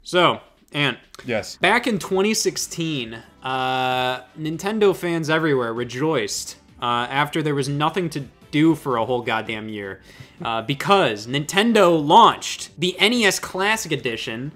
So, Ant. Yes. Back in 2016, Nintendo fans everywhere rejoiced after there was nothing to do for a whole goddamn year because Nintendo launched the NES Classic Edition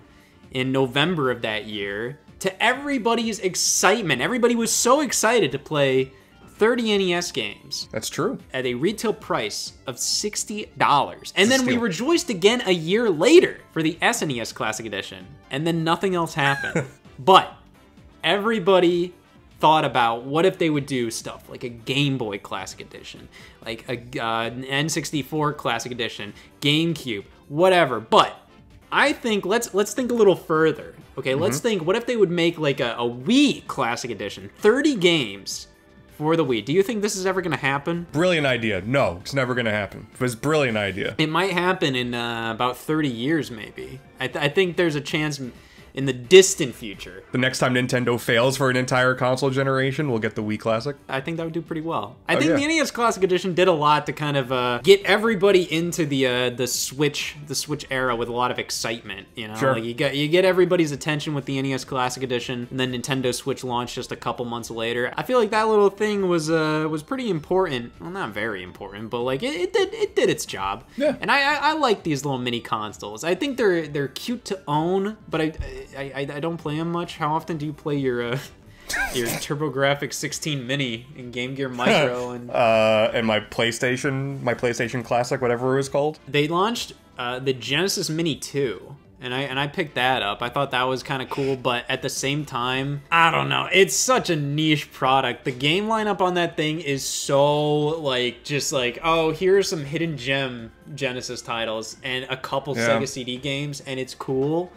in November of that year to everybody's excitement. Everybody was so excited to play 30 NES games. That's true. At a retail price of $60. And then we rejoiced again a year later for the SNES Classic Edition. And then nothing else happened. But everybody thought about what if they would do stuff like a Game Boy Classic Edition, like an N64 Classic Edition, GameCube, whatever. But I think let's think a little further. Okay, let's think, what if they would make like a Wii Classic Edition, 30 games for the Wii. Do you think this is ever gonna happen? Brilliant idea. No, it's never gonna happen. It was a brilliant idea. It might happen in about 30 years, maybe. I think there's a chance in the distant future. The next time Nintendo fails for an entire console generation, we'll get the Wii Classic. I think that would do pretty well. I think the NES Classic Edition did a lot to kind of get everybody into the Switch era with a lot of excitement. You know, Sure. Like you get everybody's attention with the NES Classic Edition, and then Nintendo Switch launched just a couple months later. I feel like that little thing was pretty important. Well, not very important, but like it did its job. Yeah. And I like these little mini consoles. I think they're cute to own, but I don't play them much. How often do you play your TurboGrafx 16 Mini and Game Gear Micro and my PlayStation Classic, whatever it was called? They launched the Genesis Mini 2, and I picked that up. I thought that was kind of cool, but at the same time, I don't know. It's such a niche product. The game lineup on that thing is so like just like, oh, here's some hidden gem Genesis titles and a couple Sega CD games, and it's cool.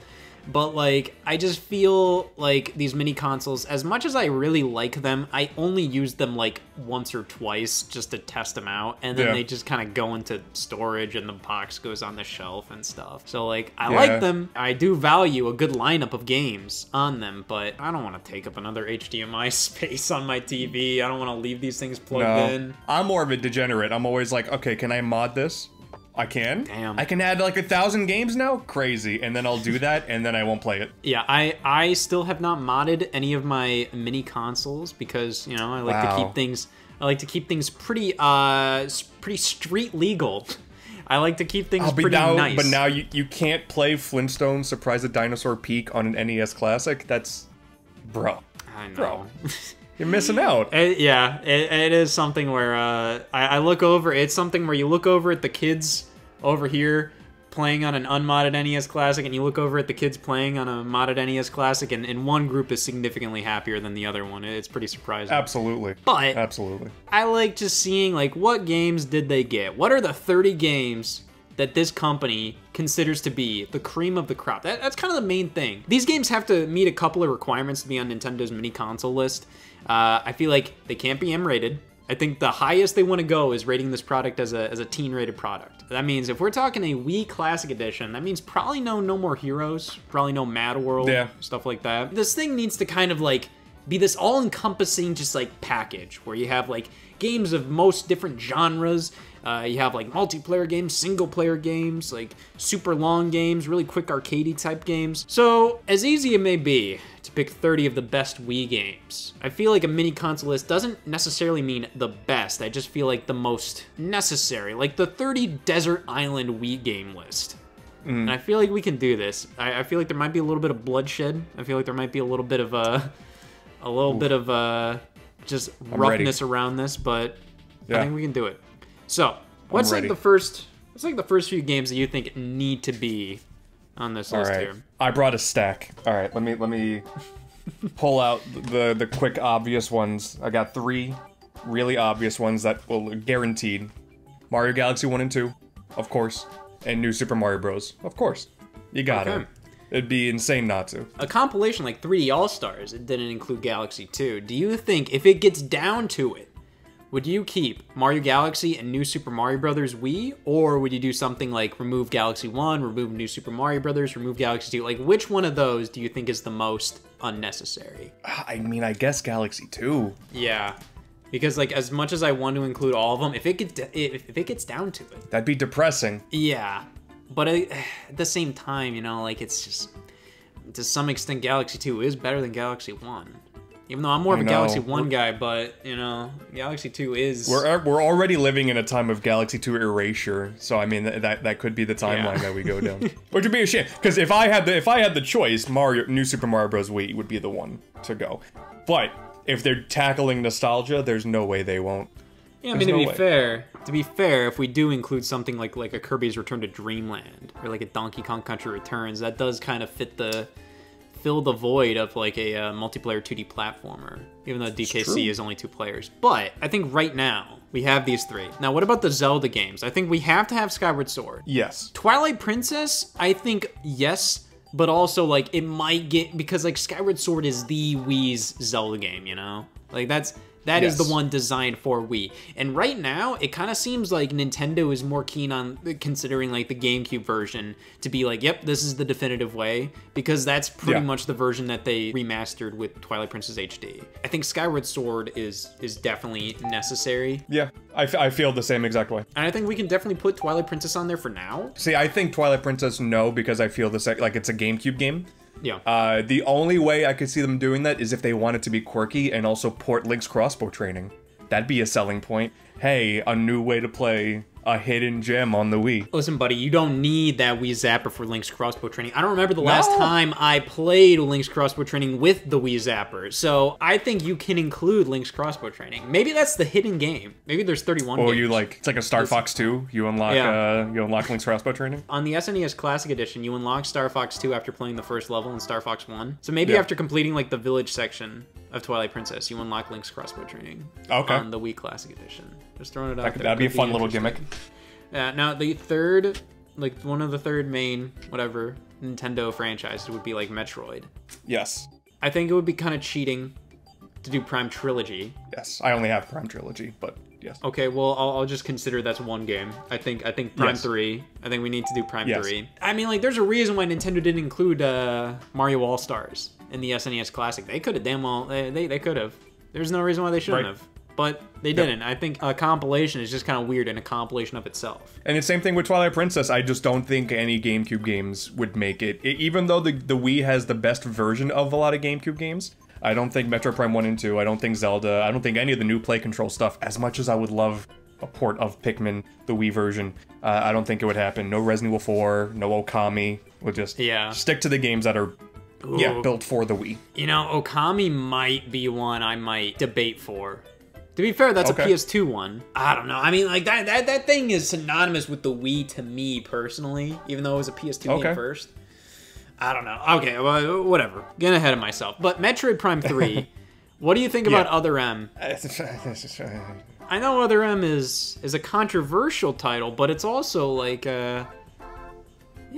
But, like, I just feel like these mini consoles, as much as I really like them, I only use them, like, once or twice just to test them out. And then they just kind of go into storage and the box goes on the shelf and stuff. So, like, I like them. I do value a good lineup of games on them, but I don't want to take up another HDMI space on my TV. I don't want to leave these things plugged in. I'm more of a degenerate. I'm always like, okay, can I mod this? I can. Damn. I can add like 1,000 games now? Crazy. And then I'll do that, and then I won't play it. Yeah, I still have not modded any of my mini consoles because, you know, I like to keep things pretty street legal. I like to keep things pretty nice. But now you can't play Flintstones Surprise the Dinosaur Peak on an NES Classic? That's... Bro. I know. Bro. You're missing out. It is something where I look over. It's something where you look over at the kids over here playing on an unmodded NES Classic, and you look over at the kids playing on a modded NES Classic, and one group is significantly happier than the other one. It's pretty surprising. Absolutely. But absolutely, I like just seeing like what games did they get? What are the 30 games that this company considers to be the cream of the crop? That's kind of the main thing. These games have to meet a couple of requirements to be on Nintendo's mini console list. I feel like they can't be M-rated. I think the highest they want to go is rating this product as a teen-rated product. That means if we're talking a Wii Classic Edition, that means probably no More Heroes, probably no Mad World, stuff like that. This thing needs to kind of like be this all-encompassing just like package where you have like games of most different genres. You have like multiplayer games, single-player games, like super long games, really quick arcadey type games. So as easy it may be to pick 30 of the best Wii games, I feel like a mini console list doesn't necessarily mean the best. I just feel like the most necessary, like the 30 Desert Island Wii game list. And I feel like we can do this. I feel like there might be a little bit of bloodshed. I feel like there might be a little bit of just roughness around this, but I think we can do it. So, what's like the first few games that you think need to be on this list here? I brought a stack. All right, let me pull out the quick obvious ones. I got 3 really obvious ones that will guaranteed. Mario Galaxy 1 and 2, of course, and New Super Mario Bros. Of course. You got it. It'd be insane not to. A compilation like 3D All-Stars, it didn't include Galaxy 2. Do you think if it gets down to it, would you keep Mario Galaxy and New Super Mario Bros. Wii, or would you do something like remove Galaxy 1, remove New Super Mario Bros., remove Galaxy 2? Like, which one of those do you think is the most unnecessary? I mean, I guess Galaxy 2. Yeah, because like as much as I want to include all of them, if it gets down to it, that'd be depressing. Yeah, but at the same time, you know, like it's just to some extent, Galaxy 2 is better than Galaxy 1. Even though I'm more of a Galaxy 1 guy, but, you know, Galaxy 2 is... We're already living in a time of Galaxy 2 erasure, so I mean, that could be the timeline that we go down. Which would be a shame, because if I had the choice, New Super Mario Bros. Wii would be the one to go. But, if they're tackling nostalgia, there's no way they won't. Yeah, I mean, to be fair, if we do include something like a Kirby's Return to Dreamland, or like a Donkey Kong Country Returns, that does kind of fill the void of like a multiplayer 2D platformer, even though DKC is only 2 players. But I think right now we have these 3. Now, what about the Zelda games? I think we have to have Skyward Sword. Yes. Twilight Princess, I think yes, but also like it might get, because like Skyward Sword is the Wii's Zelda game, you know? Like that is the one designed for Wii. And right now, it kind of seems like Nintendo is more keen on considering like the GameCube version to be like, yep, this is the definitive way, because that's pretty much the version that they remastered with Twilight Princess HD. I think Skyward Sword is definitely necessary. Yeah, I feel the same exact way. And I think we can definitely put Twilight Princess on there for now. See, I think Twilight Princess, no, because I feel like it's a GameCube game. Yeah. The only way I could see them doing that is if they wanted to be quirky and also port Link's crossbow training. That'd be a selling point. Hey, a new way to play a hidden gem on the Wii. Listen, buddy, you don't need that Wii Zapper for Link's crossbow training. I don't remember the last time I played Link's crossbow training with the Wii Zapper, so I think you can include Link's crossbow training. Maybe that's the hidden game. Maybe there's 31 games. Or you like, it's like a Star Fox 2. You unlock Link's crossbow training. On the SNES Classic Edition, you unlock Star Fox 2 after playing the first level in Star Fox 1. So maybe after completing like the village section of Twilight Princess, you unlock Link's crossbow training on the Wii Classic Edition. Just throwing it out there. That'd be a fun little gimmick. Now, the third, like, one of the third main, whatever, Nintendo franchises would be, like, Metroid. Yes. I think it would be kind of cheating to do Prime Trilogy. Yes, I only have Prime Trilogy, but yes. Okay, well, I'll just consider that's one game. I think Prime 3. I think we need to do Prime 3. I mean, like, there's a reason why Nintendo didn't include Mario All-Stars in the SNES Classic. They could have damn well, they could have. There's no reason why they shouldn't have. But they didn't. I think a compilation is just kind of weird in a compilation of itself. And the same thing with Twilight Princess. I just don't think any GameCube games would make it. Even though the Wii has the best version of a lot of GameCube games, I don't think Metroid Prime 1 and 2, I don't think Zelda, I don't think any of the new Play Control stuff, as much as I would love a port of Pikmin, the Wii version, I don't think it would happen. No Resident Evil 4, no Okami. We'll just stick to the games that are built for the Wii. You know, Okami might be one I might debate for. To be fair, that's a PS2 one. I don't know. I mean, like, that thing is synonymous with the Wii to me, personally, even though it was a PS2 game first. I don't know. Okay, well, whatever. Getting ahead of myself. But Metroid Prime 3, what do you think about Other M? I know Other M is a controversial title, but it's also, like, you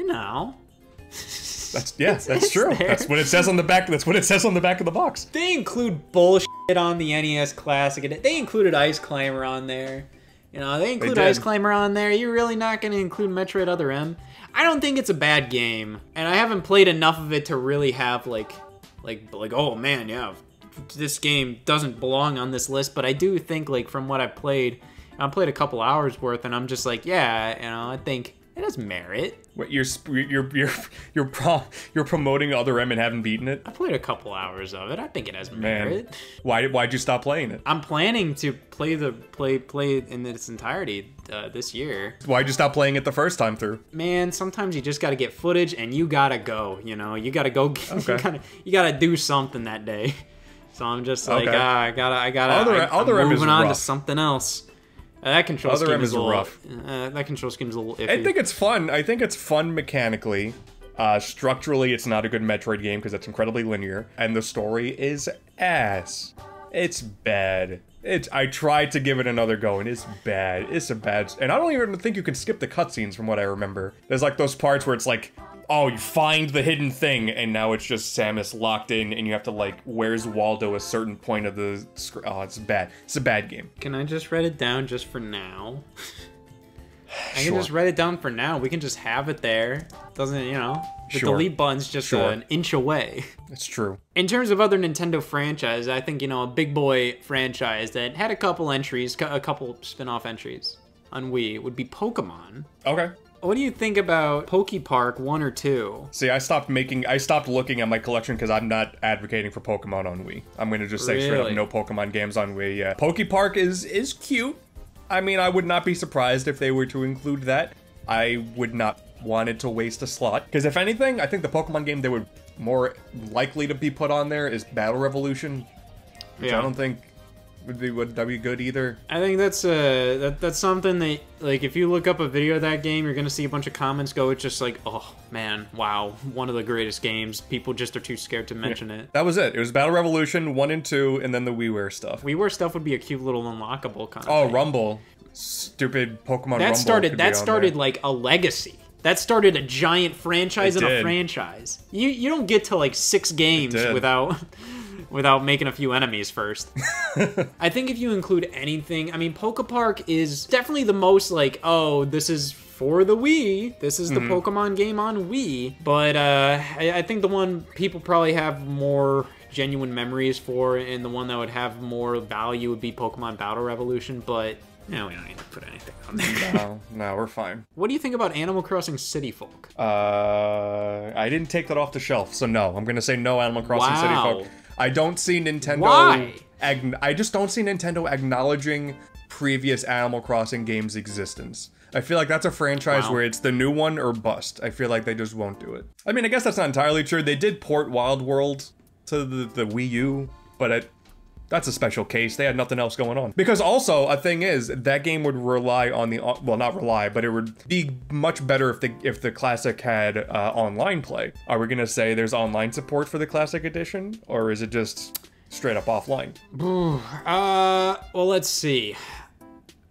know... That's true. That's what it says on the back. That's what it says on the back of the box. They include bullshit on the NES Classic. They included Ice Climber on there. You know, they include Ice Climber on there. You're really not going to include Metroid Other M? I don't think it's a bad game, and I haven't played enough of it to really have like, oh man, yeah, this game doesn't belong on this list. But I do think, like, from what I've played a couple hours worth, and I'm just like, yeah, you know, I think it has merit. What, you're promoting Other M and haven't beaten it? I played a couple hours of it. I think it has merit. Man. Why'd you stop playing it? I'm planning to play it in its entirety this year. Why'd you stop playing it the first time through? Man, sometimes you just gotta get footage and you gotta go. You know, you gotta go. You gotta do something that day. So I'm just like, I'm moving on to something else. That control scheme is a little rough. That control scheme is a little iffy. I think it's fun. I think it's fun mechanically. Structurally, it's not a good Metroid game because it's incredibly linear, and the story is ass. It's bad. I tried to give it another go, and it's bad. It's a bad... And I don't even think you can skip the cutscenes from what I remember. There's like those parts where it's like, oh, you find the hidden thing, and now it's just Samus locked in, and you have to, like, where's Waldo a certain point of the screen. Oh, it's bad. It's a bad game. Can I just write it down just for now? I can just write it down for now. We can just have it there. Doesn't, you know, the delete button's just an inch away. It's true. In terms of other Nintendo franchises, I think, you know, a big boy franchise that had a couple entries, a couple spin-off entries on Wii would be Pokemon. Okay. what do you think about Pokepark 1 or 2? See, I stopped looking at my collection because I'm not advocating for Pokemon on Wii. I'm gonna just say straight up no Pokemon games on Wii, yeah. Pokepark is cute. I mean, I would not be surprised if they were to include that. I would not want it to waste a slot. Because if anything, I think the Pokemon game they would more likely to be put on there is Battle Revolution. Which I don't think would be good either. I think that's something that, like, if you look up a video of that game, you're gonna see a bunch of comments go, it's just like, oh man, wow, one of the greatest games. People just are too scared to mention it. That was it. It was Battle Revolution 1 and 2, and then the WiiWare stuff. WiiWare stuff would be a cute little unlockable kind of Oh, thing. Rumble. Stupid Pokemon that Rumble. That started like a legacy. That started a giant franchise and a franchise. You don't get to like 6 games without making a few enemies first. I think if you include anything, I mean, Pokepark is definitely the most like, oh, this is for the Wii. This is the Pokemon game on Wii. But I think the one people probably have more genuine memories for and the one that would have more value would be Pokemon Battle Revolution, but no, we don't need to put anything on there. No, we're fine. What do you think about Animal Crossing City Folk? I didn't take that off the shelf, so no. I'm gonna say no Animal Crossing City Folk. I don't see Nintendo... Why? I just don't see Nintendo acknowledging previous Animal Crossing games' existence. I feel like that's a franchise where it's the new one or bust. I feel like they just won't do it. I mean, I guess that's not entirely true. They did port Wild World to the Wii U, but that's a special case. They had nothing else going on. Because also, a thing is, that game would rely on the... Well, not rely, but it would be much better if the Classic had online play. Are we gonna say there's online support for the Classic Edition? Or is it just straight up offline? Well, let's see.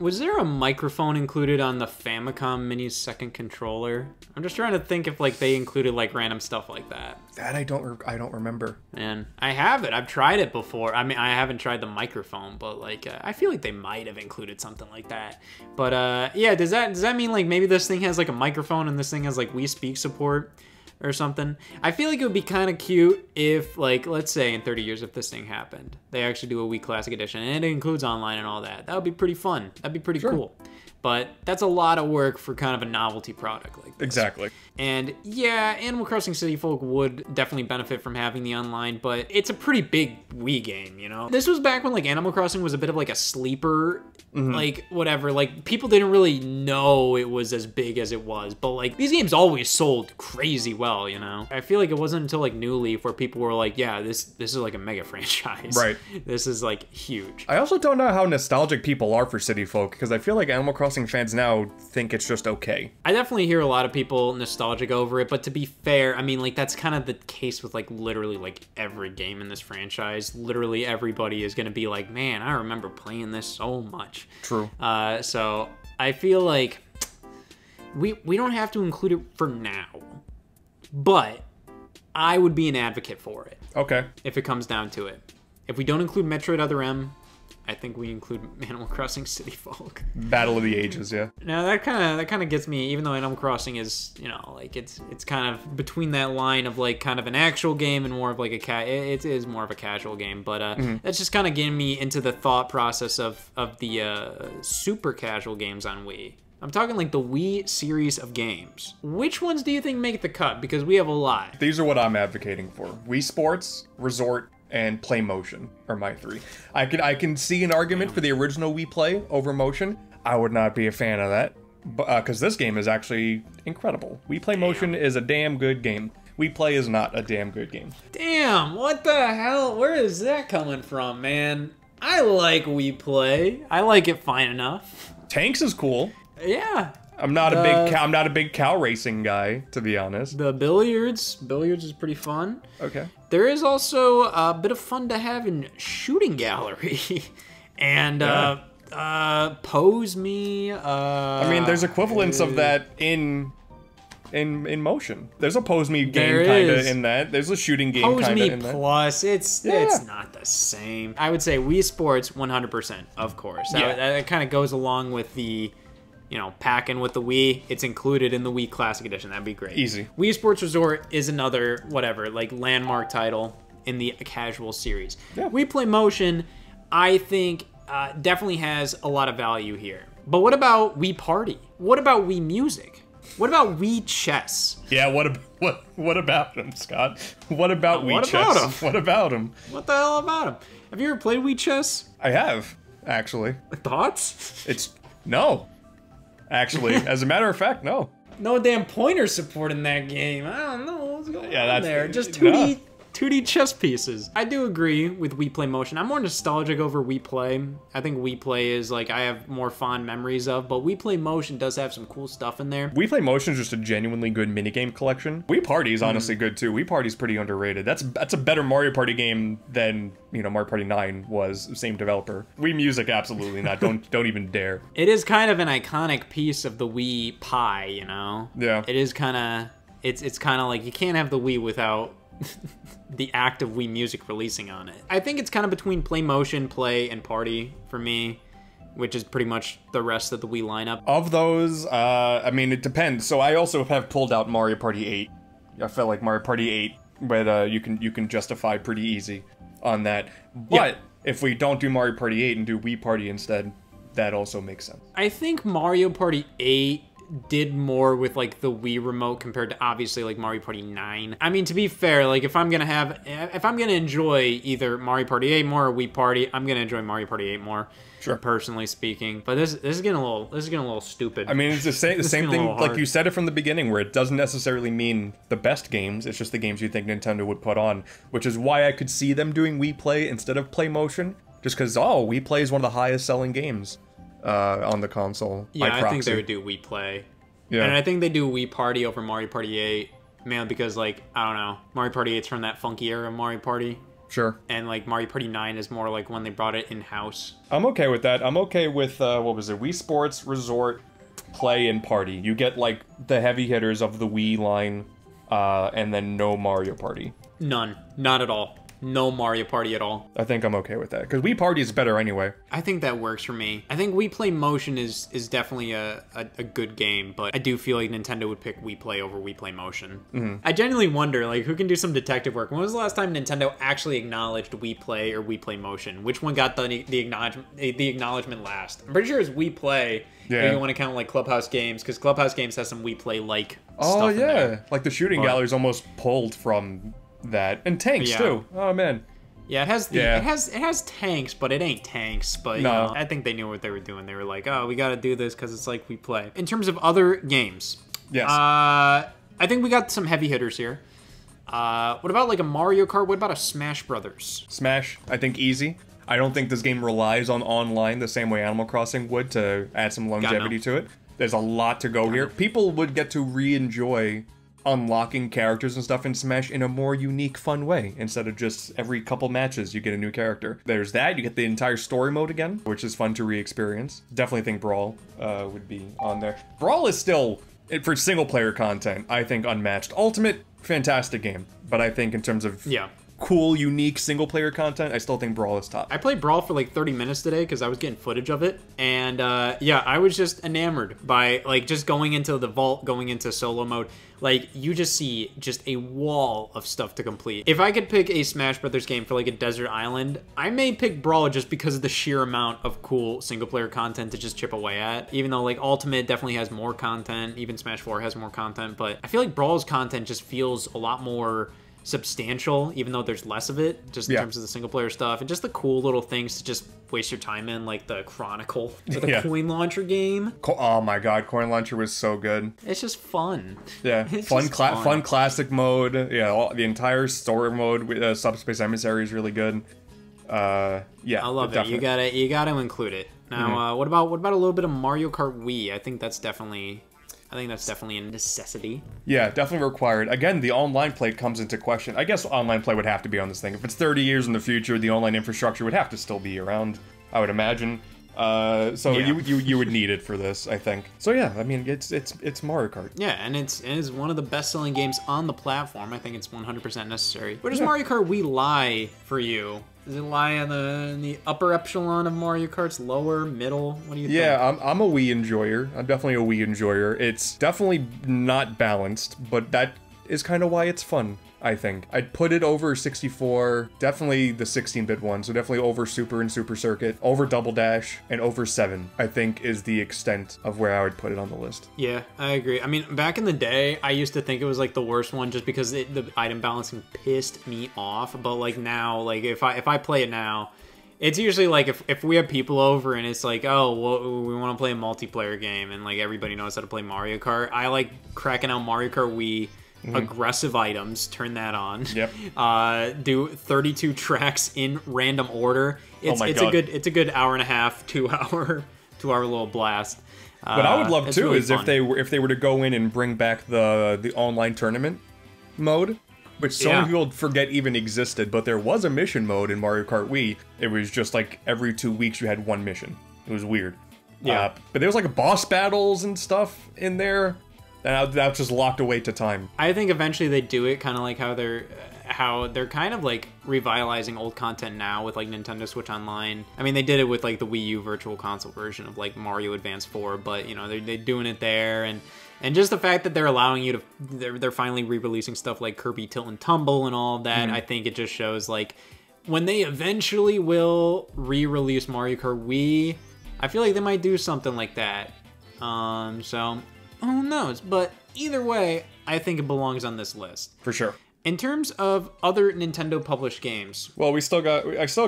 Was there a microphone included on the Famicom Mini's second controller? I'm just trying to think if like they included like random stuff like that. That I don't remember. Man, I have it. I've tried it before. I mean, I haven't tried the microphone, but like I feel like they might have included something like that. But yeah, does that mean like maybe this thing has like a microphone and this thing has like Wii Speak support or something? I feel like it would be kind of cute if, like, let's say in 30 years if this thing happened, they actually do a Wii Classic Edition and it includes online and all that. That would be pretty fun. That'd be pretty cool. But that's a lot of work for kind of a novelty product like this. Exactly. And yeah, Animal Crossing City Folk would definitely benefit from having the online, but it's a pretty big Wii game, you know? This was back when like Animal Crossing was a bit of like a sleeper, like whatever, like people didn't really know it was as big as it was, but like these games always sold crazy well, you know? I feel like it wasn't until like New Leaf where people were like, yeah, this is like a mega franchise. Right. This is like huge. I also don't know how nostalgic people are for City Folk, because I feel like Animal Crossing fans now think it's just okay. I definitely hear a lot of people nostalgic over it, but to be fair, I mean, like, that's kind of the case with, like, literally, like, every game in this franchise. Literally everybody is going to be like, man, I remember playing this so much. True. So I feel like we don't have to include it for now, but I would be an advocate for it. Okay. If it comes down to it. If we don't include Metroid Other M, I think we include Animal Crossing City Folk. Battle of the Ages, yeah. Now that kind of gets me, even though Animal Crossing is, you know, like it's kind of between that line of like kind of an actual game and more of like it is more of a casual game, but that's just kind of getting me into the thought process of the super casual games on Wii. I'm talking like the Wii series of games. Which ones do you think make the cut? Because we have a lot. These are what I'm advocating for. Wii Sports, Resort, and Play Motion are my 3. I can see an argument for the original Wii Play over Motion. I would not be a fan of that, because this game is actually incredible. Wii Play Motion is a damn good game. Wii Play is not a damn good game. Damn, what the hell? Where is that coming from, man? I like Wii Play. I like it fine enough. Tanks is cool. Yeah. I'm not a big cow racing guy, to be honest. The billiards is pretty fun. Okay. There is also a bit of fun to have in Shooting Gallery, and Pose Me. I mean, there's equivalents of that in Motion. There's a Pose Me game there kinda is. in that. There's a shooting game Pose kinda Me in that. Plus, it's not the same. I would say Wii Sports 100%, of course. That kind of goes along with the, you know, packing with the Wii. It's included in the Wii Classic Edition. That'd be great. Easy. Wii Sports Resort is another, whatever, like landmark title in the casual series. Yeah. Wii Play Motion, I think, definitely has a lot of value here. But what about Wii Party? What about Wii Music? What about Wii Chess? Yeah, what about him, Scott? What about Wii what Chess? about him? What about him? What the hell about him? Have you ever played Wii Chess? I have, actually. Thoughts? No. Actually, as a matter of fact, no. No damn pointer support in that game. I don't know what's going on that's there. Just 2D, no. 2D chess pieces. I do agree with Wii Play Motion. I'm more nostalgic over Wii Play. I think Wii Play is like I have more fond memories of, but Wii Play Motion does have some cool stuff in there. Wii Play Motion is just a genuinely good minigame collection. Wii Party is honestly good too. Wii Party's pretty underrated. That's a better Mario Party game than, you know, Mario Party 9 was, same developer. Wii Music, absolutely not. Don't even dare. It is kind of an iconic piece of the Wii pie, you know? Yeah. It is kind of, it's kind of like you can't have the Wii without the act of Wii Music releasing on it. I think it's kind of between Play Motion, Play, and Party for me, which is pretty much the rest of the Wii lineup. Of those, I mean, it depends. So I also have pulled out Mario Party 8. I felt like Mario Party 8, but you can justify pretty easy on that. But if we don't do Mario Party 8 and do Wii Party instead, that also makes sense. I think Mario Party 8 did more with like the Wii remote compared to obviously like Mario Party 9. I mean, to be fair, like if I'm gonna enjoy either Mario Party 8 more or Wii Party, I'm gonna enjoy Mario Party 8 more. Sure. Personally speaking, but this is getting a little stupid. I mean, it's the same thing. Like hard. you said it from the beginning, where it doesn't necessarily mean the best games. It's just the games you think Nintendo would put on, which is why I could see them doing Wii Play instead of Play Motion, just because Wii Play is one of the highest selling games on the console. Yeah, by I proxy. think they would do Wii Play. Yeah. And I think they do Wii Party over Mario Party 8, mainly because like I don't know, Mario Party 8's from that funky era of Mario Party. Sure. And like Mario Party 9 is more like when they brought it in-house. I'm okay with that. I'm okay with, what was it? Wii Sports, Resort, Play, and Party. You get, like, the heavy hitters of the Wii line, and then no Mario Party. None. Not at all. No Mario Party at all. I think I'm okay with that, because Wii Party is better anyway. I think that works for me. I think Wii Play Motion is definitely a good game, but I do feel like Nintendo would pick Wii Play over Wii Play Motion. Mm-hmm. I genuinely wonder, like, who can do some detective work? When was the last time Nintendo actually acknowledged Wii Play or Wii Play Motion? Which one got the acknowledgement last? I'm pretty sure it's Wii Play. Yeah. If you want to count, like, Clubhouse Games, because Clubhouse Games has some Wii Play-like Oh, stuff in yeah. there. Like, the shooting gallery's almost pulled from that. And tanks, too. Oh, man. Yeah, it has tanks, but it ain't tanks. But you know, I think they knew what they were doing. They were like, oh, we got to do this because it's like we play. In terms of other games, yes, I think we got some heavy hitters here. What about like a Mario Kart? What about a Smash Brothers? Smash, I think easy. I don't think this game relies on online the same way Animal Crossing would to add some longevity to it. There's a lot to go here. People would get to re-enjoy unlocking characters and stuff in Smash in a more unique, fun way, instead of just every couple matches you get a new character. There's that, you get the entire story mode again, which is fun to re-experience. Definitely think Brawl would be on there. Brawl is still, for single-player content, I think unmatched. Ultimate, fantastic game, but I think in terms of cool, unique single-player content, I still think Brawl is top. I played Brawl for like 30 minutes today because I was getting footage of it, and yeah, I was just enamored by like just going into the vault, going into solo mode. Like, you just see just a wall of stuff to complete. If I could pick a Smash Brothers game for like a desert island, I may pick Brawl just because of the sheer amount of cool single-player content to just chip away at. Even though like Ultimate definitely has more content, even Smash 4 has more content, but I feel like Brawl's content just feels a lot more substantial, even though there's less of it, just in terms of the single player stuff and just the cool little things to just waste your time in, like the Chronicle or the coin launcher game. Oh my god, coin launcher was so good. It's just fun. Yeah, fun classic mode. Yeah, the entire story mode with Subspace Emissary is really good. Yeah, I love it. You gotta include it. Now, what about a little bit of Mario Kart Wii? I think that's definitely a necessity. Yeah, definitely required. Again, the online play comes into question. I guess online play would have to be on this thing. If it's 30 years in the future, the online infrastructure would have to still be around, I would imagine. So you would need it for this, I think. So yeah, I mean, it's Mario Kart. Yeah, and it is one of the best-selling games on the platform. I think it's 100% necessary. Where does Mario Kart Wii lie for you? Does it lie in the upper echelon of Mario Karts? Lower? Middle? What do you think? Yeah, I'm a Wii enjoyer. I'm definitely a Wii enjoyer. It's definitely not balanced, but that is kind of why it's fun. I think. I'd put it over 64, definitely the 16-bit one, so definitely over Super and Super Circuit, over Double Dash, and over 7, I think is the extent of where I would put it on the list. Yeah, I agree. I mean, back in the day, I used to think it was like the worst one just because the item balancing pissed me off, but like now, like if I play it now, it's usually like if we have people over and it's like, oh, well, we want to play a multiplayer game and like everybody knows how to play Mario Kart, I like cracking out Mario Kart Wii, aggressive items, turn that on. Yep. Do 32 tracks in random order. It's a good hour and a half, 2-hour little blast. What I would love too really is fun. if they were to go in and bring back the online tournament mode, which so many people forget even existed, but there was a mission mode in Mario Kart Wii. It was just like every 2 weeks you had one mission. It was weird. Yeah. But there was like boss battles and stuff in there. And that's just locked away to time. I think eventually they do it kind of like how they're kind of like revitalizing old content now with like Nintendo Switch Online. I mean, they did it with like the Wii U Virtual Console version of like Mario Advance 4, but you know, they're doing it there, and just the fact that they're allowing you to, they're finally re-releasing stuff like Kirby Tilt and Tumble and all of that. I think it just shows like when they eventually will re-release Mario Kart Wii, I feel like they might do something like that. So who knows? But either way, I think it belongs on this list. For sure. In terms of other Nintendo published games, well, I still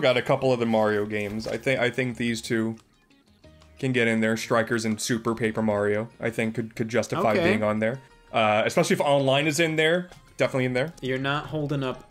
got a couple of the Mario games. I think these two can get in there. Strikers and Super Paper Mario, I think could justify being on there. Especially if online is in there, definitely in there. You're not holding up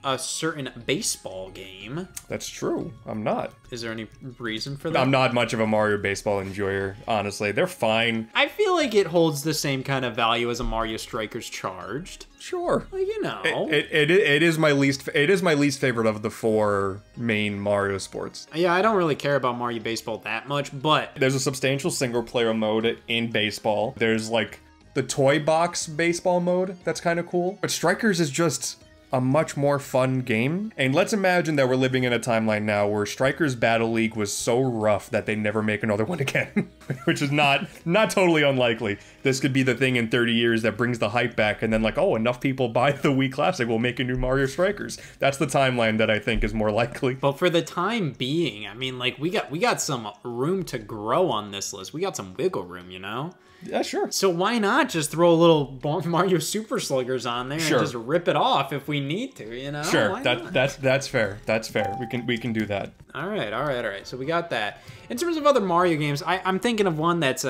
a certain baseball game. That's true. I'm not. Is there any reason for that? I'm not much of a Mario baseball enjoyer, honestly. They're fine. I feel like it holds the same kind of value as a Mario Strikers Charged. Sure. Like, you know. It is my least favorite of the 4 main Mario sports. Yeah, I don't really care about Mario Baseball that much, but there's a substantial single player mode in baseball. There's like the toy box baseball mode that's kind of cool. But Strikers is just a much more fun game. And let's imagine that we're living in a timeline now where Strikers Battle League was so rough that they never make another one again. Which is not totally unlikely. This could be the thing in 30 years that brings the hype back, and then like, oh, enough people buy the Wii Classic, we'll make a new Mario Strikers. That's the timeline that I think is more likely. But for the time being, I mean, like, we got some room to grow on this list. We got some wiggle room, you know? Yeah, sure. So why not just throw a little Mario Super Sluggers on there and just rip it off if we need to, you know? Sure, that's fair. That's fair. We can do that. All right. So we got that. In terms of other Mario games, I'm thinking of one that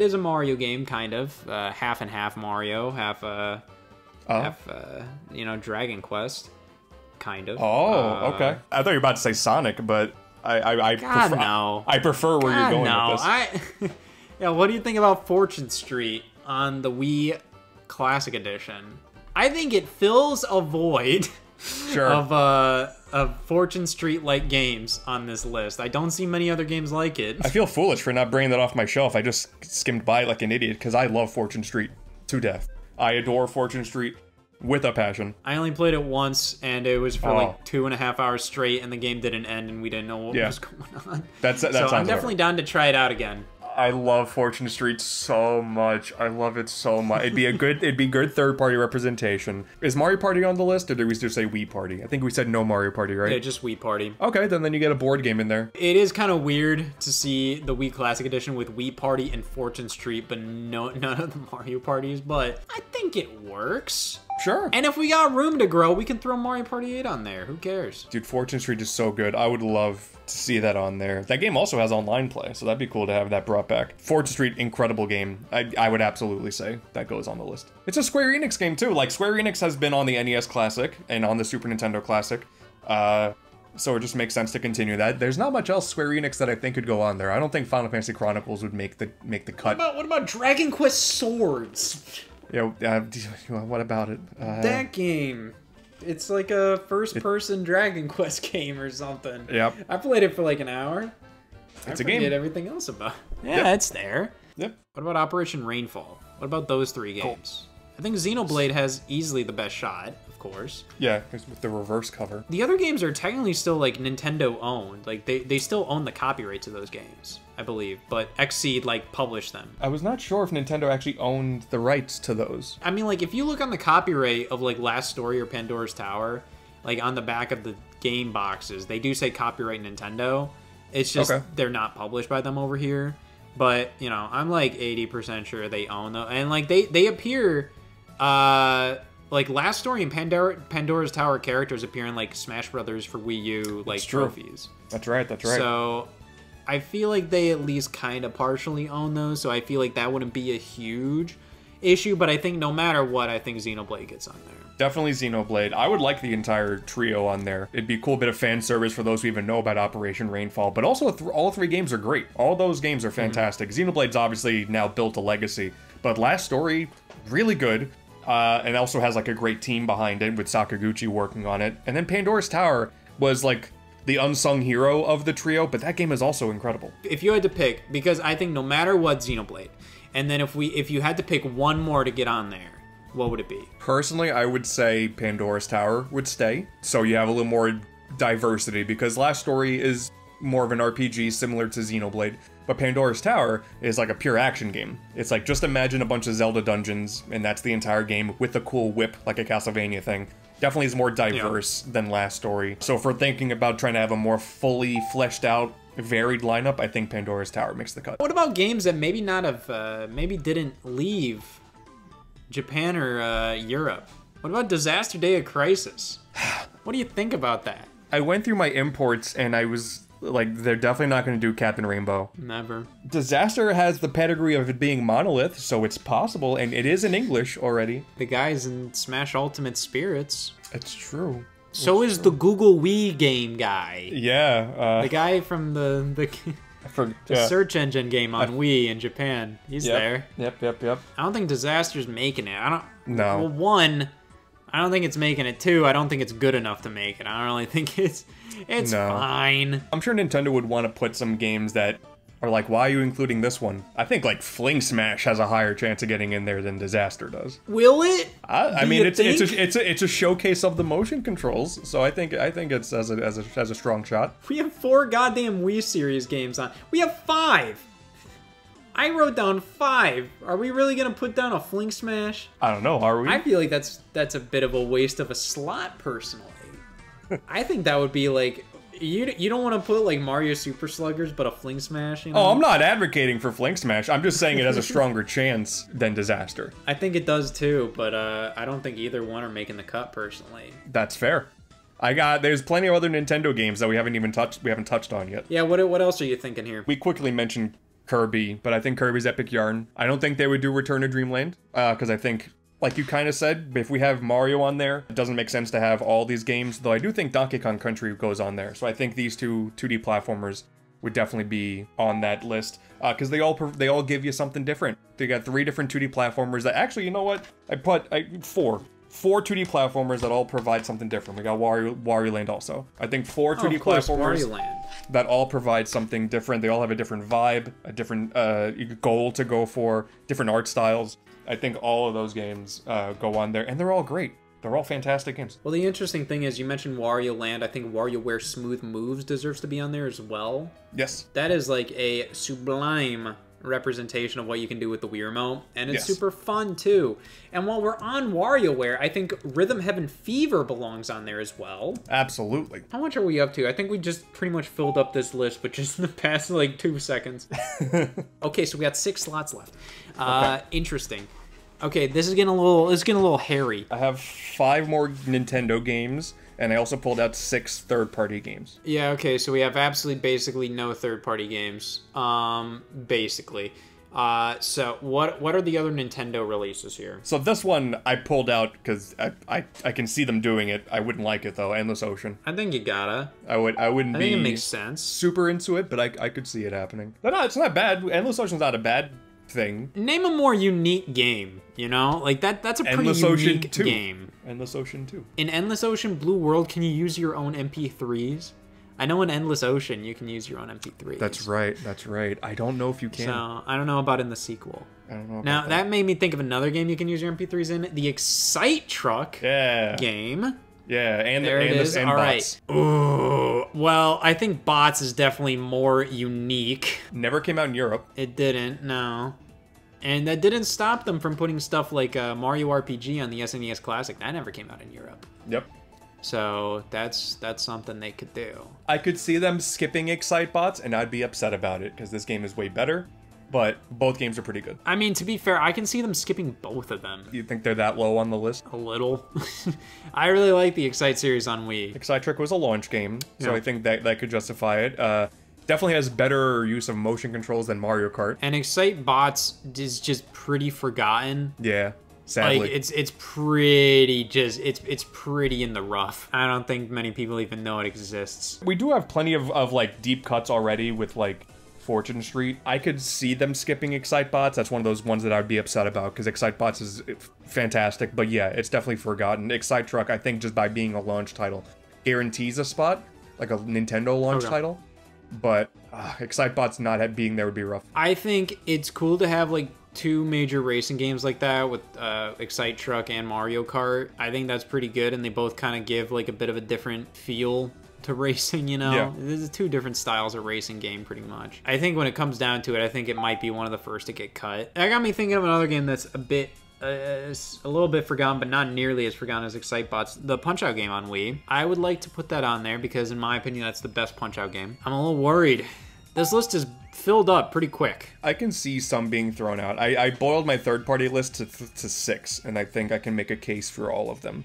is a Mario game, kind of half and half Mario, half Dragon Quest, kind of. Oh, okay. I thought you were about to say Sonic, but I prefer where you're going with this. Yeah, what do you think about Fortune Street on the Wii Classic Edition? I think it fills a void of Fortune Street-like games on this list. I don't see many other games like it. I feel foolish for not bringing that off my shelf. I just skimmed by it like an idiot because I love Fortune Street to death. I adore Fortune Street with a passion. I only played it once, and it was for like 2.5 hours straight, and the game didn't end, and we didn't know what was going on. So I'm definitely down to try it out again. I love Fortune Street so much. I love it so much. It'd be good third-party representation. Is Mario Party on the list, or did we just say Wii Party? I think we said no Mario Party, right? Yeah, just Wii Party. Okay, then you get a board game in there. It is kind of weird to see the Wii Classic Edition with Wii Party and Fortune Street, but none of the Mario parties, but I think it works. Sure. And if we got room to grow, we can throw Mario Party 8 on there. Who cares? Dude, Fortune Street is so good. I would love to see that on there. That game also has online play, so that'd be cool to have that brought back. Fortune Street, incredible game. I would absolutely say that goes on the list. It's a Square Enix game too. Like, Square Enix has been on the NES Classic and on the Super Nintendo Classic. So it just makes sense to continue that. There's not much else Square Enix that I think could go on there. I don't think Final Fantasy Chronicles would make the cut. What about Dragon Quest Swords? Yeah, what about it? That game. It's like a first-person Dragon Quest game or something. Yep. I played it for like an hour. It's a game. I forget everything else about it. Yeah, it's there. Yep. What about Operation Rainfall? What about those 3 games? I think Xenoblade has easily the best shot, of course. Yeah, it's with the reverse cover. The other games are technically still like Nintendo owned. Like they still own the copyright to those games, I believe. But Xseed like published them. I was not sure if Nintendo actually owned the rights to those. I mean, like if you look on the copyright of like Last Story or Pandora's Tower, like on the back of the game boxes, they do say copyright Nintendo. It's just they're not published by them over here. But, you know, I'm like 80% sure they own them. And like they appear like Last Story and Pandora's Tower characters appear in like Smash Brothers for Wii U like trophies. That's right. So I feel like they at least kind of partially own those, so I feel like that wouldn't be a huge issue, but I think no matter what, I think Xenoblade gets on there. Definitely Xenoblade. I would like the entire trio on there. It'd be a cool bit of fan service for those who even know about Operation Rainfall, but also all three games are great. All those games are fantastic. Xenoblade's obviously now built a legacy, but Last Story, really good, and also has like a great team behind it with Sakaguchi working on it. And then Pandora's Tower was like the unsung hero of the trio, but that game is also incredible. If you had to pick, because I think no matter what, Xenoblade, and then if you had to pick one more to get on there, what would it be? Personally, I would say Pandora's Tower would stay, so you have a little more diversity, because Last Story is more of an RPG similar to Xenoblade, but Pandora's Tower is like a pure action game. It's like, just imagine a bunch of Zelda dungeons, and that's the entire game with a cool whip, like a Castlevania thing. Definitely is more diverse than Last Story. So if we're thinking about trying to have a more fully fleshed out, varied lineup, I think Pandora's Tower makes the cut. What about games that maybe not have, maybe didn't leave Japan or Europe? What about Disaster Day of Crisis? What do you think about that? I went through my imports and I was like, they're definitely not going to do Captain Rainbow. Never. Disaster has the pedigree of it being Monolith, so it's possible, and it is in English already. The guy's in Smash Ultimate Spirits. It's true. So is the Google Wii game guy. Yeah. The guy from the search engine game on Wii in Japan. He's there. Yep. I don't think Disaster's making it. No. Well, one, I don't think it's making it. Two, I don't think it's good enough to make it. I don't really think it's fine. I'm sure Nintendo would want to put some games that are like, why are you including this one? I think like Fling Smash has a higher chance of getting in there than Disaster does. Will it? I mean, it's a showcase of the motion controls, so I think it's as a strong shot. We have 4 goddamn Wii series games on. We have 5. I wrote down 5. Are we really gonna put down a Fling Smash? I don't know. Are we? I feel like that's a bit of a waste of a slot, personally. I think that would be like, you don't want to put like Mario Super Sluggers, but a Fling Smash. You know? Oh, I'm not advocating for Fling Smash. I'm just saying it has a stronger chance than Disaster. I think it does too, but I don't think either one are making the cut, personally. That's fair. There's plenty of other Nintendo games that we haven't touched on yet. Yeah, what else are you thinking here? We quickly mentioned Kirby, but I think Kirby's Epic Yarn. I don't think they would do Return to Dreamland, because I think, like you kind of said, if we have Mario on there, it doesn't make sense to have all these games, though I do think Donkey Kong Country goes on there. So I think these two 2D platformers would definitely be on that list, because they all give you something different. They got 3 different 2D platformers that, actually, you know what? Four 2D platformers that all provide something different. We got Wario Land also. I think 4 2D platformers that all provide something different. They all have a different vibe, a different goal to go for, different art styles. I think all of those games go on there, and they're all great. They're all fantastic games. Well, the interesting thing is, you mentioned Wario Land. I think WarioWare Smooth Moves deserves to be on there as well. Yes. That is like a sublime representation of what you can do with the Wii Remote, and it's super fun too. And while we're on WarioWare, I think Rhythm Heaven Fever belongs on there as well. Absolutely. How much are we up to? I think we just pretty much filled up this list, but just in the past like 2 seconds. Okay, so we got 6 slots left. Interesting. Okay, this is getting a little hairy. I have 5 more Nintendo games, and I also pulled out 6 third-party games. Yeah, okay, so we have absolutely basically no third-party games. Basically. So what are the other Nintendo releases here? So this one I pulled out because I can see them doing it. I wouldn't like it though. Endless Ocean. I think you gotta. I wouldn't I think it makes sense. Super into it, but I could see it happening. No, it's not bad. Endless Ocean's not a bad thing. Name a more unique game, you know? Like that's a pretty Endless unique Ocean 2. game. Endless Ocean 2. In Endless Ocean Blue World, can you use your own MP3s? I know in Endless Ocean you can use your own MP3s. That's right. That's right. I don't know if you can. So I don't know about in the sequel. I don't know about Now that made me think of another game you can use your MP3s in, the Excite Truck game. Yeah, and there it is. And all bots. right. Ooh, well, I think bots is definitely more unique. Never came out in Europe. It didn't, no. And that didn't stop them from putting stuff like Mario RPG on the SNES Classic. That never came out in Europe. Yep. So that's something they could do. I could see them skipping Excite bots, and I'd be upset about it because this game is way better. But both games are pretty good. I mean, to be fair, I can see them skipping both of them. You think they're that low on the list? A little. I really like the Excite series on Wii. Excite Trick was a launch game, so Yeah. I think that could justify it. Definitely has better use of motion controls than Mario Kart. And Excite Bots is just pretty forgotten. Yeah, sadly. Like it's pretty it's pretty in the rough. I don't think many people even know it exists. We do have plenty of like deep cuts already with like Fortune Street. I could see them skipping Excite Bots. That's one of those ones that I'd be upset about because Excite Bots is fantastic. But yeah, it's definitely forgotten. Excite Truck, I think just by being a launch title, guarantees a spot, like a Nintendo launch title. But Excite Bots not being there would be rough. I think it's cool to have like two major racing games like that with Excite Truck and Mario Kart. I think that's pretty good, and they both kind of give like a bit of a different feel to racing, you know? Yeah. There's two different styles of racing game, pretty much. I think when it comes down to it, I think it might be one of the first to get cut. That got me thinking of another game that's a bit, a little bit forgotten, but not nearly as forgotten as Excite Bots. The Punch-Out game on Wii. I would like to put that on there because, in my opinion, that's the best Punch-Out game. I'm a little worried. This list is filled up pretty quick. I can see some being thrown out. I boiled my third-party list to 6, and I think I can make a case for all of them.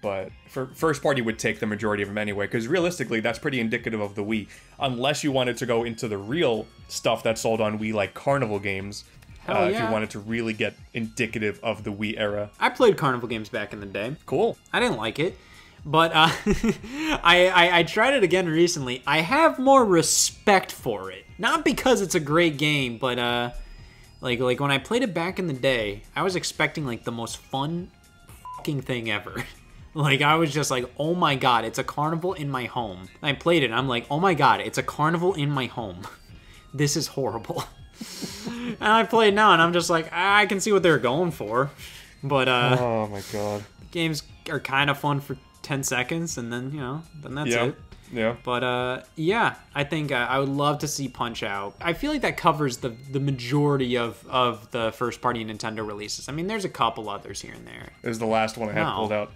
But for first party would take the majority of them anyway, because realistically, that's pretty indicative of the Wii. Unless you wanted to go into the real stuff that's sold on Wii, like Carnival games. Hell If yeah. you wanted to really get indicative of the Wii era. I played Carnival games back in the day. Cool. I didn't like it, but I tried it again recently. I have more respect for it. Not because it's a great game, but like when I played it back in the day, I was expecting like the most fun fucking thing ever. Like, I was just like, oh my god, it's a carnival in my home. And I played it, and I'm like, oh my god, it's a carnival in my home. This is horrible. And I play it now, and I'm just like, I can see what they're going for. But, Oh my god. games are kind of fun for 10 seconds, and then, you know, then that's it. Yeah. But, yeah, I think I would love to see Punch-Out. I feel like that covers the majority of the first-party Nintendo releases. I mean, there's a couple others here and there. This is the last one I had pulled out.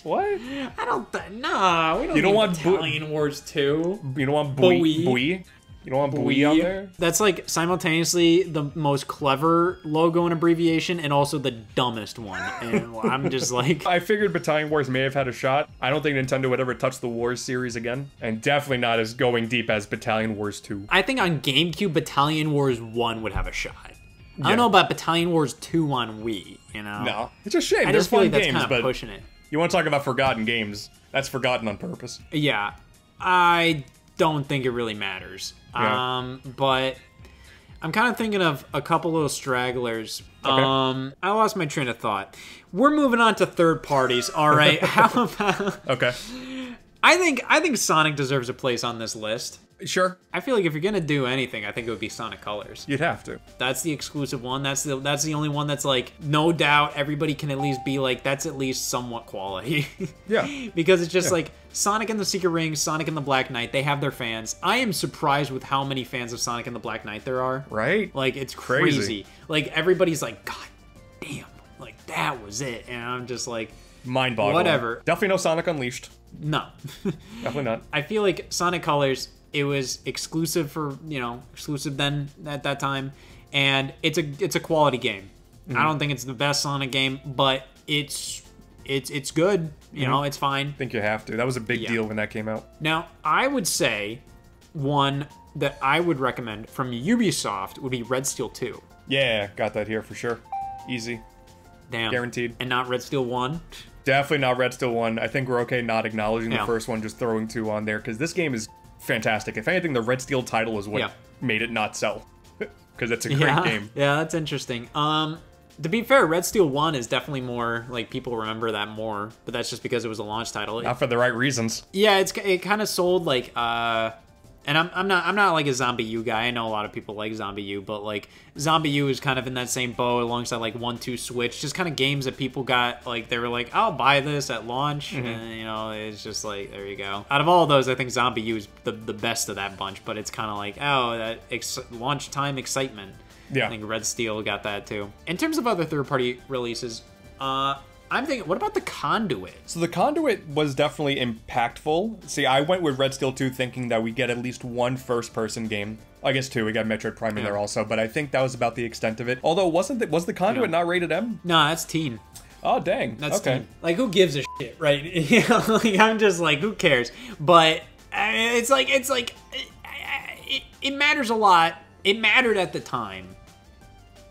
What? I don't nah, we don't, You don't need want Battalion Wars 2. You don't want Bui. Bui? You don't want Bui on there? That's like simultaneously the most clever logo and abbreviation and also the dumbest one. And I'm just like... I figured Battalion Wars may have had a shot. I don't think Nintendo would ever touch the Wars series again. And definitely not as going deep as Battalion Wars 2. I think on GameCube, Battalion Wars 1 would have a shot. I don't know about Battalion Wars 2 on Wii, you know? No. It's a shame. I They're just feel fun like that's games, kind but of pushing it. you want to talk about forgotten games. That's forgotten on purpose. Yeah. I don't think it really matters. Yeah. But I'm kind of thinking of a couple little stragglers. Okay. I lost my train of thought. We're moving on to third parties. All right. How about... Okay. I think Sonic deserves a place on this list. Sure. I feel like if you're gonna do anything, I think it would be Sonic Colors. You'd have to. That's the exclusive one. That's the only one that's like, no doubt, everybody can at least be like, that's at least somewhat quality. Yeah. Because it's just like Sonic and the Secret Ring, Sonic and the Black Knight, they have their fans. I am surprised with how many fans of Sonic and the Black Knight there are. Right? Like, it's Crazy. crazy. Like, everybody's like, God damn, like, that was it. And I'm just like, Mind-boggling. whatever. Definitely no Sonic Unleashed. No. Definitely not. I feel like Sonic Colors, it was exclusive for, you know, exclusive then at that time. And it's a quality game. I don't think it's the best Sonic game, but it's good. You know, it's fine. I think you have to. That was a big deal when that came out. Now, I would say one that I would recommend from Ubisoft would be Red Steel 2. Yeah, got that here for sure. Easy. Damn. Guaranteed. And not Red Steel 1. Definitely not Red Steel 1. I think we're okay not acknowledging the Yeah. first one, just throwing 2 on there, because this game is fantastic. If anything, the Red Steel title is what made it not sell. Because it's a great game. Yeah, that's interesting. To be fair, Red Steel 1 is definitely more, like, people remember that more, but that's just because it was a launch title. Not for the right reasons. Yeah, it kind of sold, like, and I'm not like a Zombie U guy. I know a lot of people like Zombie U, but like Zombie U is kind of in that same boat alongside like 1-2 Switch, just kind of games that people got like they were like, I'll buy this at launch, and you know, it's just like there you go. Out of all of those, I think Zombie U is the best of that bunch, but it's kind of like that launch time excitement. Yeah, I think Red Steel got that too. In terms of other third-party releases, I'm thinking, what about the Conduit? So the Conduit was definitely impactful. See, I went with Red Steel 2 thinking that we get at least one first-person game. I guess two. We got Metroid Prime in there also, but I think that was about the extent of it. Although, was the Conduit not rated M? No, that's teen. Oh, dang. That's okay. teen. Like, who gives a shit, right? You know, like, I'm just like, who cares? But it matters a lot. It mattered at the time.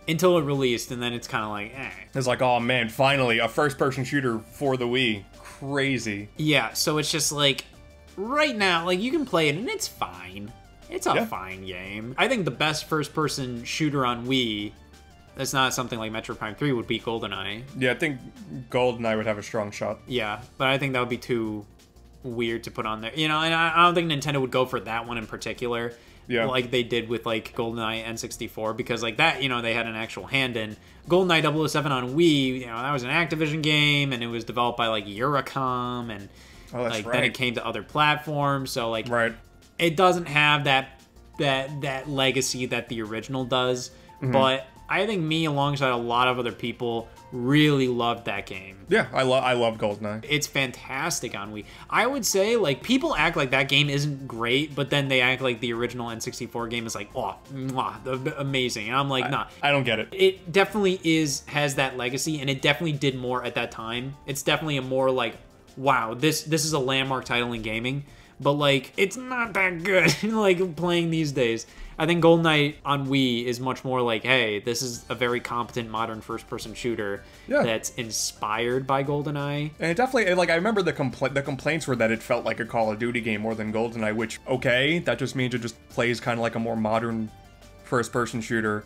Until it released, and then it's kind of like, eh. It's like, oh man, finally, a first-person shooter for the Wii. Crazy. Yeah, so it's just like, right now, like, you can play it, and it's fine. It's a fine game. I think the best first-person shooter on Wii, that's not something like Metroid Prime 3, would be GoldenEye. Yeah, I think GoldenEye would have a strong shot. Yeah, but I think that would be too weird to put on there. You know, and I don't think Nintendo would go for that one in particular. Yeah. Like they did with like GoldenEye N64, because like that, you know, they had an actual hand in. GoldenEye 007 on Wii, you know, that was an Activision game, and it was developed by like Eurocom, and then it came to other platforms. So like, it doesn't have that legacy that the original does. But I think me, alongside a lot of other people, really loved that game. Yeah, I love GoldenEye. It's fantastic on Wii. I would say, like, people act like that game isn't great, but then they act like the original N64 game is like, oh, mwah, amazing. And I'm like, nah. I don't get it. It definitely has that legacy, and it definitely did more at that time. It's definitely a more like, wow, this is a landmark title in gaming. But, like, it's not that good, like, playing these days. I think GoldenEye on Wii is much more like, hey, this is a very competent modern first-person shooter that's inspired by GoldenEye. And it definitely, like, I remember the complaints were that it felt like a Call of Duty game more than GoldenEye, which, okay, that just means it just plays kind of like a more modern first-person shooter.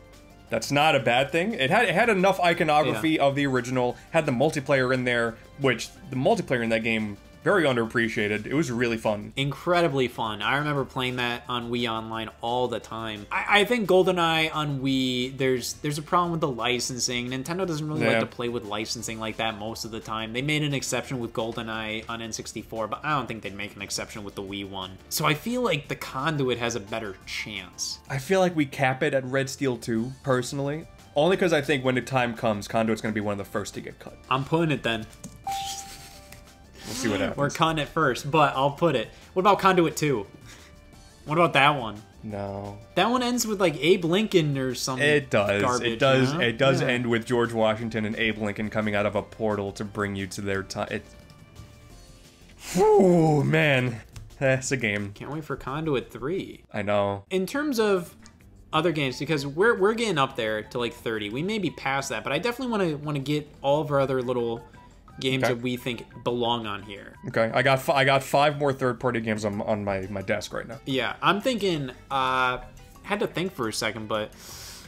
That's not a bad thing. It had enough iconography of the original, had the multiplayer in there, which the multiplayer in that game, very underappreciated. It was really fun. Incredibly fun. I remember playing that on Wii Online all the time. I think GoldenEye on Wii, there's a problem with the licensing. Nintendo doesn't really like to play with licensing like that most of the time. They made an exception with GoldenEye on N64, but I don't think they'd make an exception with the Wii one. So I feel like the Conduit has a better chance. I feel like we cap it at Red Steel 2, personally. Only because I think when the time comes, Conduit's going to be one of the first to get cut. I'm putting it then. We'll see what happens. We're cutting it first, but I'll put it. What about Conduit 2? What about that one? No. That one ends with like Abe Lincoln or something. It does. Garbage, it does. You know? It does end with George Washington and Abe Lincoln coming out of a portal to bring you to their time. Whew, man. That's a game. Can't wait for Conduit 3. I know. In terms of other games, because we're getting up there to like 30. We may be past that, but I definitely want to get all of our other little games that we think belong on here. Okay, I got 5 more third-party games on my desk right now. Yeah, I'm thinking, had to think for a second, but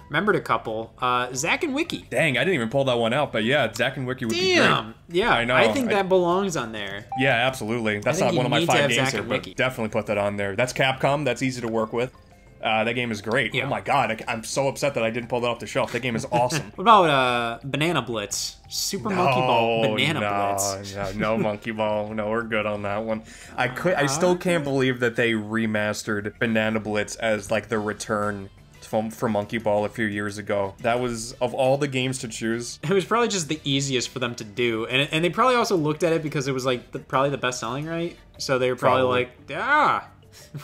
remembered a couple. Zack and Wiki. Dang, I didn't even pull that one out, but yeah, Zack and Wiki would be great. Yeah, I know. I think that belongs on there. Yeah, absolutely. That's not one of my 5 games here, but definitely put that on there. That's Capcom, that's easy to work with. That game is great. Yeah. Oh my god, I'm so upset that I didn't pull that off the shelf. That game is awesome. What about Banana Blitz? Super Monkey Ball Banana Blitz. No Monkey Ball. No, we're good on that one. I still can't believe that they remastered Banana Blitz as like the return for Monkey Ball a few years ago. That was, of all the games to choose, it was probably just the easiest for them to do, and they probably also looked at it because it was like probably the best selling, right? So they were probably like,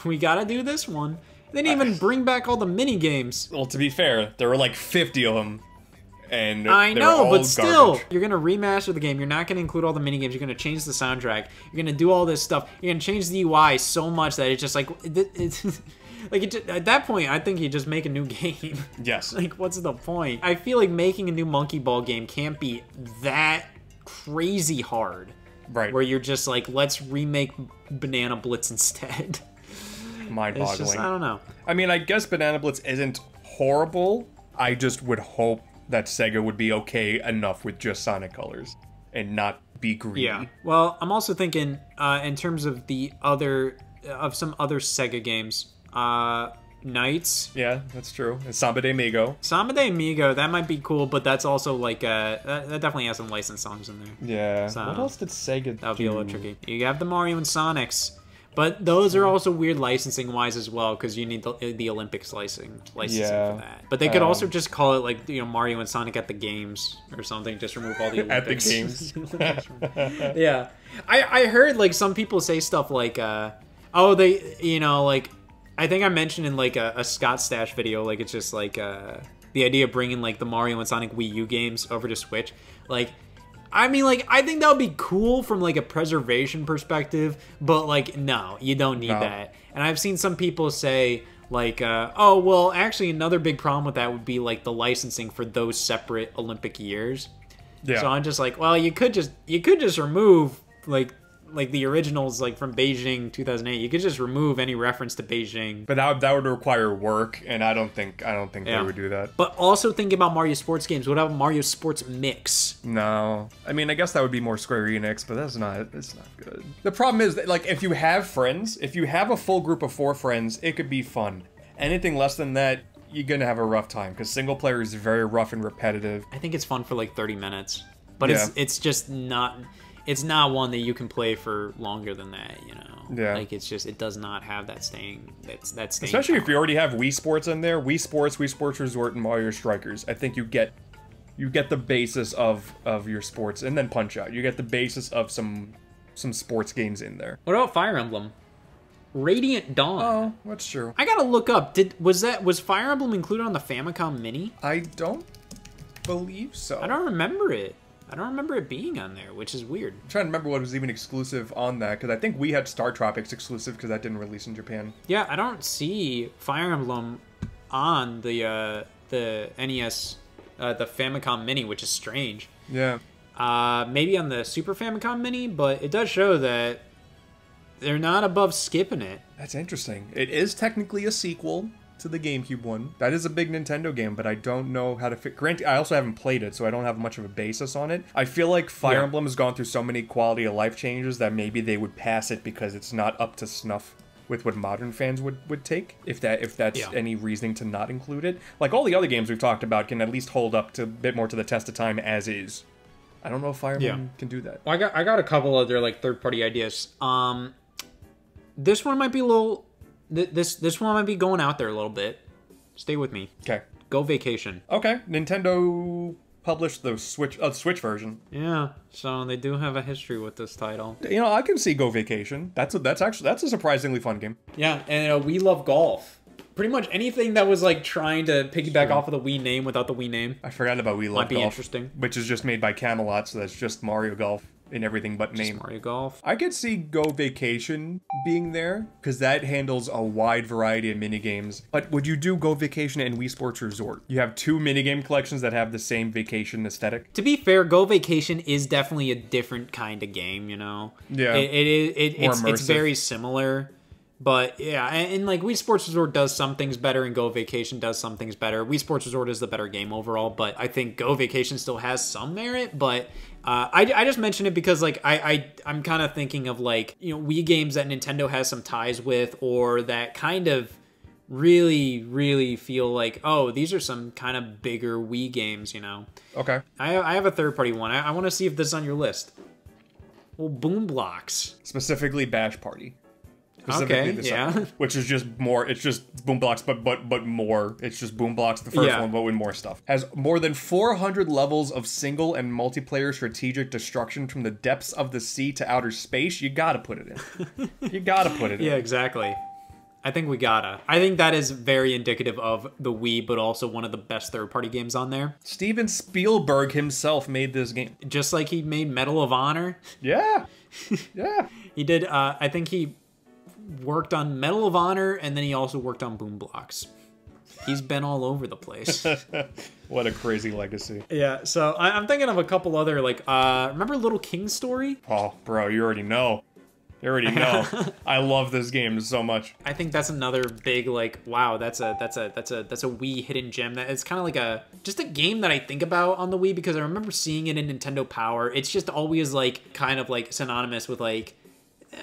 we gotta do this one. They didn't even bring back all the mini games. Well, to be fair, there were like 50 of them, and I know, but still, you're gonna remaster the game. You're not gonna include all the mini games. You're gonna change the soundtrack. You're gonna do all this stuff. You're gonna change the UI so much that it's just like, at that point, I think you just make a new game. Yes. Like, what's the point? I feel like making a new Monkey Ball game can't be that crazy hard. Right. Where you're just like, let's remake Banana Blitz instead. Mind-boggling. I don't know. I mean, I guess Banana Blitz isn't horrible. I just would hope that Sega would be okay enough with just Sonic Colors and not be greedy. Yeah. Well, I'm also thinking in terms of some other Sega games. Knights. Yeah, that's true. And Samba de Amigo. Samba de Amigo, that might be cool, but that's also like that definitely has some licensed songs in there. Yeah. So, what else did Sega do? That would be a little tricky. You have the Mario and Sonics, but those are also weird licensing wise as well because you need the Olympics licensing for that. But they could also just call it like Mario and Sonic at the games or something. Just remove all the Olympics. At the games. Yeah, I heard like some people say stuff like, oh they like. I think I mentioned in like a Scott Stash video, like it's just like the idea of bringing like the Mario and Sonic Wii U games over to Switch. Like, I mean, like I think that would be cool from like a preservation perspective, but like no, you don't need that. And I've seen some people say like, oh well, actually another big problem with that would be like the licensing for those separate Olympic years. Yeah. So I'm just like, well, you could just remove like the originals like from Beijing 2008. You could just remove any reference to Beijing. But that would require work, and I don't think they would do that. But also thinking about Mario sports games, what about Mario Sports Mix? No. I mean, I guess that would be more Square Enix, but it's not good. The problem is that, like, if you have friends, if you have a full group of 4 friends, it could be fun. Anything less than that, you're gonna have a rough time, because single player is very rough and repetitive. I think it's fun for like 30 minutes. But it's just not... It's not one that you can play for longer than that, Yeah. Like, it's just, it does not have that staying Especially if you already have Wii Sports in there. Wii Sports Resort, and Mario Strikers. I think you get the basis of your sports, and then Punch-Out. You get the basis of some sports games in there. What about Fire Emblem? Radiant Dawn. Oh, that's true. I gotta look up. Was Fire Emblem included on the Famicom Mini? I don't believe so. I don't remember it. I don't remember it being on there, which is weird. I'm trying to remember what was even exclusive on that, because I think we had Star Tropics exclusive because that didn't release in Japan. Yeah, I don't see Fire Emblem on the NES, the Famicom Mini, which is strange. Yeah. Maybe on the Super Famicom Mini, but it does show that they're not above skipping it. That's interesting. It is technically a sequel to the GameCube one. That is a big Nintendo game, but I don't know how to fit. Granted, I also haven't played it, so I don't have much of a basis on it. I feel like Fire Emblem has gone through so many quality of life changes that maybe they would pass it because it's not up to snuff with what modern fans would take, if that's any reasoning to not include it. Like all the other games we've talked about can at least hold up to a bit more to the test of time as is. I don't know if Fire Emblem can do that. Well, I got a couple other like third-party ideas. This one might be a little... This one might be going out there a little bit. Stay with me. Okay. Go Vacation. Okay. Nintendo published the Switch version. Yeah. So they do have a history with this title. I can see Go Vacation. That's a surprisingly fun game. Yeah, and We Love Golf. Pretty much anything that was like trying to piggyback off of the Wii name without the Wii name. I forgot about We Love Golf. Might be interesting. Which is just made by Camelot, so that's just Mario Golf. In everything but name. Just Mario Golf. I could see Go Vacation being there, because that handles a wide variety of minigames. But would you do Go Vacation and Wii Sports Resort? You have 2 minigame collections that have the same vacation aesthetic. To be fair, Go Vacation is definitely a different kind of game, Yeah. It's very similar. But yeah, and like Wii Sports Resort does some things better and Go Vacation does some things better. Wii Sports Resort is the better game overall, but I think Go Vacation still has some merit. But I just mentioned it because like I'm kind of thinking of like, Wii games that Nintendo has some ties with, or that kind of really feel like, oh, these are some kind of bigger Wii games, Okay. I have a third party one. I want to see if this is on your list. Well, Boom Blocks. Specifically Bash Party. Okay, yeah. Which is just more, it's just Boom Blocks, but more. It's just Boom Blocks, the first one, but with more stuff. Has more than 400 levels of single and multiplayer strategic destruction from the depths of the sea to outer space. You gotta put it in. You gotta put it in. Yeah, exactly. I think we gotta. I think that is very indicative of the Wii, but also one of the best third-party games on there. Steven Spielberg himself made this game. Just like he made Medal of Honor. Yeah. Yeah. He did, I think he worked on Medal of Honor, and then he also worked on Boom Blocks. He's been all over the place. What a crazy legacy. Yeah, so I'm thinking of a couple other, like, remember Little King's Story? Oh, bro, you already know. You already know. I love this game so much. I think that's another big like, wow, that's a Wii hidden gem. That it's kind of like just a game that I think about on the Wii because I remember seeing it in Nintendo Power. It's just always like kind of like synonymous with like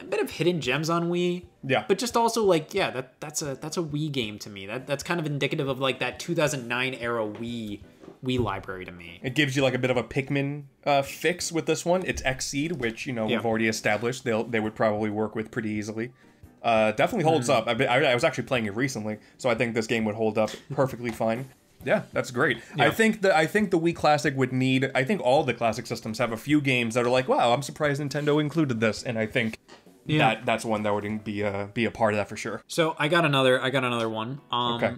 a bit of hidden gems on Wii. Yeah. But just also like, yeah, that's a Wii game to me. That's kind of indicative of like that 2009 era Wii library to me. It gives you like a bit of a Pikmin fix with this one. It's Xseed, which, you know, we've already established they would probably work with pretty easily. Definitely holds up. I was actually playing it recently, so I think this game would hold up perfectly fine. Yeah, that's great. Yeah. I think the Wii Classic would need, I think all the classic systems have a few games that are like, wow, I'm surprised Nintendo included this, and I think that's one that would be a part of that for sure. So I got another one. Okay.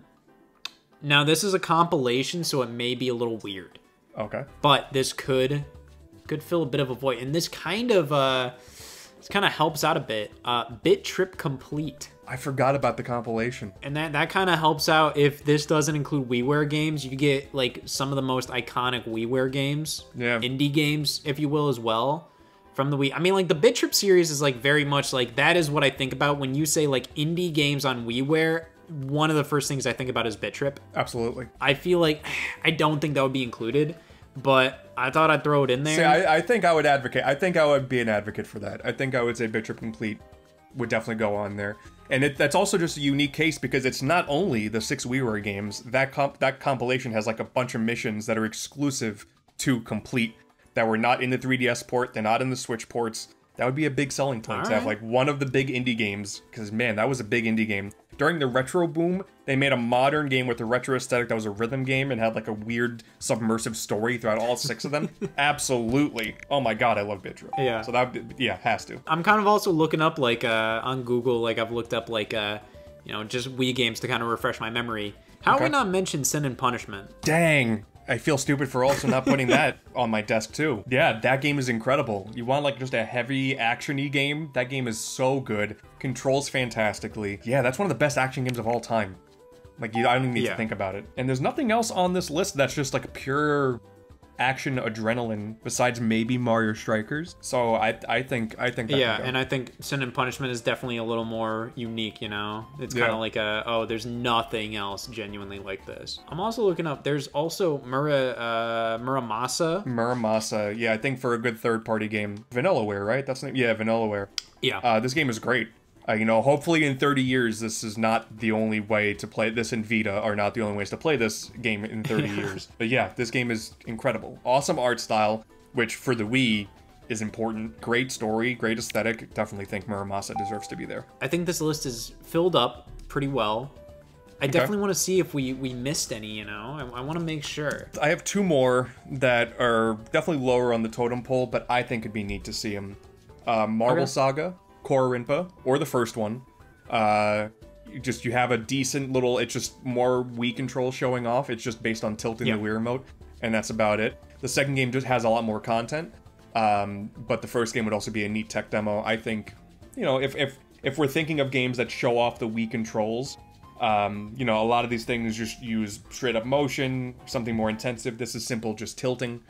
Now, this is a compilation, so it may be a little weird. Okay. But this could fill a bit of a void. And this kind of helps out a bit. Bit Trip Complete. I forgot about the compilation. And that kind of helps out if this doesn't include WiiWare games. You get, like, some of the most iconic WiiWare games. Yeah. Indie games, if you will, as well. From the Wii. I mean, like, the Bit Trip series is, like, very much, like, that is what I think about when you say, like, indie games on WiiWare. One of the first things I think about is Bit Trip. Absolutely. I feel like I don't think that would be included, but I thought I'd throw it in there. See, I think I would advocate. I think I would be an advocate for that. I think I would say Bit Trip Complete would definitely go on there. And that's also just a unique case because it's not only the 6 WiiWare games. That compilation has like a bunch of missions that are exclusive to Complete that were not in the 3DS port. They're not in the Switch ports. That would be a big selling point to have like one of the big indie games, because man, that was a big indie game. During the retro boom, they made a modern game with a retro aesthetic that was a rhythm game and had like a weird submersive story throughout all 6 of them. Absolutely. Oh my god, I love Bit Trip. Yeah. So that, has to. I'm kind of also looking up like on Google, like I've looked up like you know, just Wii games to kind of refresh my memory. How have we not mentioned Sin and Punishment? Dang. I feel stupid for also not putting that on my desk too. Yeah, that game is incredible. You want like just a heavy action-y game? That game is so good. Controls fantastically. Yeah, that's one of the best action games of all time. Like, I don't even need to think about it. And there's nothing else on this list that's just like a pure action adrenaline besides maybe Mario Strikers. So I think that and I think Sin and Punishment is definitely a little more unique, you know? It's kind of like there's nothing else genuinely like this. I'm also looking up, there's also Muramasa. Muramasa, yeah, I think for a good third-party game. Vanillaware, right? That's the name? Yeah, Vanillaware. Yeah. This game is great. You know, hopefully in 30 years, this is not the only way to play this, and Vita are not the only ways to play this game in 30 years. But yeah, this game is incredible. Awesome art style, which for the Wii is important. Great story, great aesthetic. Definitely think Muramasa deserves to be there. I think this list is filled up pretty well. I definitely want to see if we missed any, you know? I want to make sure. I have 2 more that are definitely lower on the totem pole, but I think it'd be neat to see them. Marble Saga. Korinpa, or the first one. You have a decent little, it's just more Wii control showing off. It's just based on tilting the Wii remote, and that's about it. The second game just has a lot more content, but the first game would also be a neat tech demo. I think, you know, if we're thinking of games that show off the Wii controls, you know, a lot of these things just use straight up motion, something more intensive. This is simple, just tilting.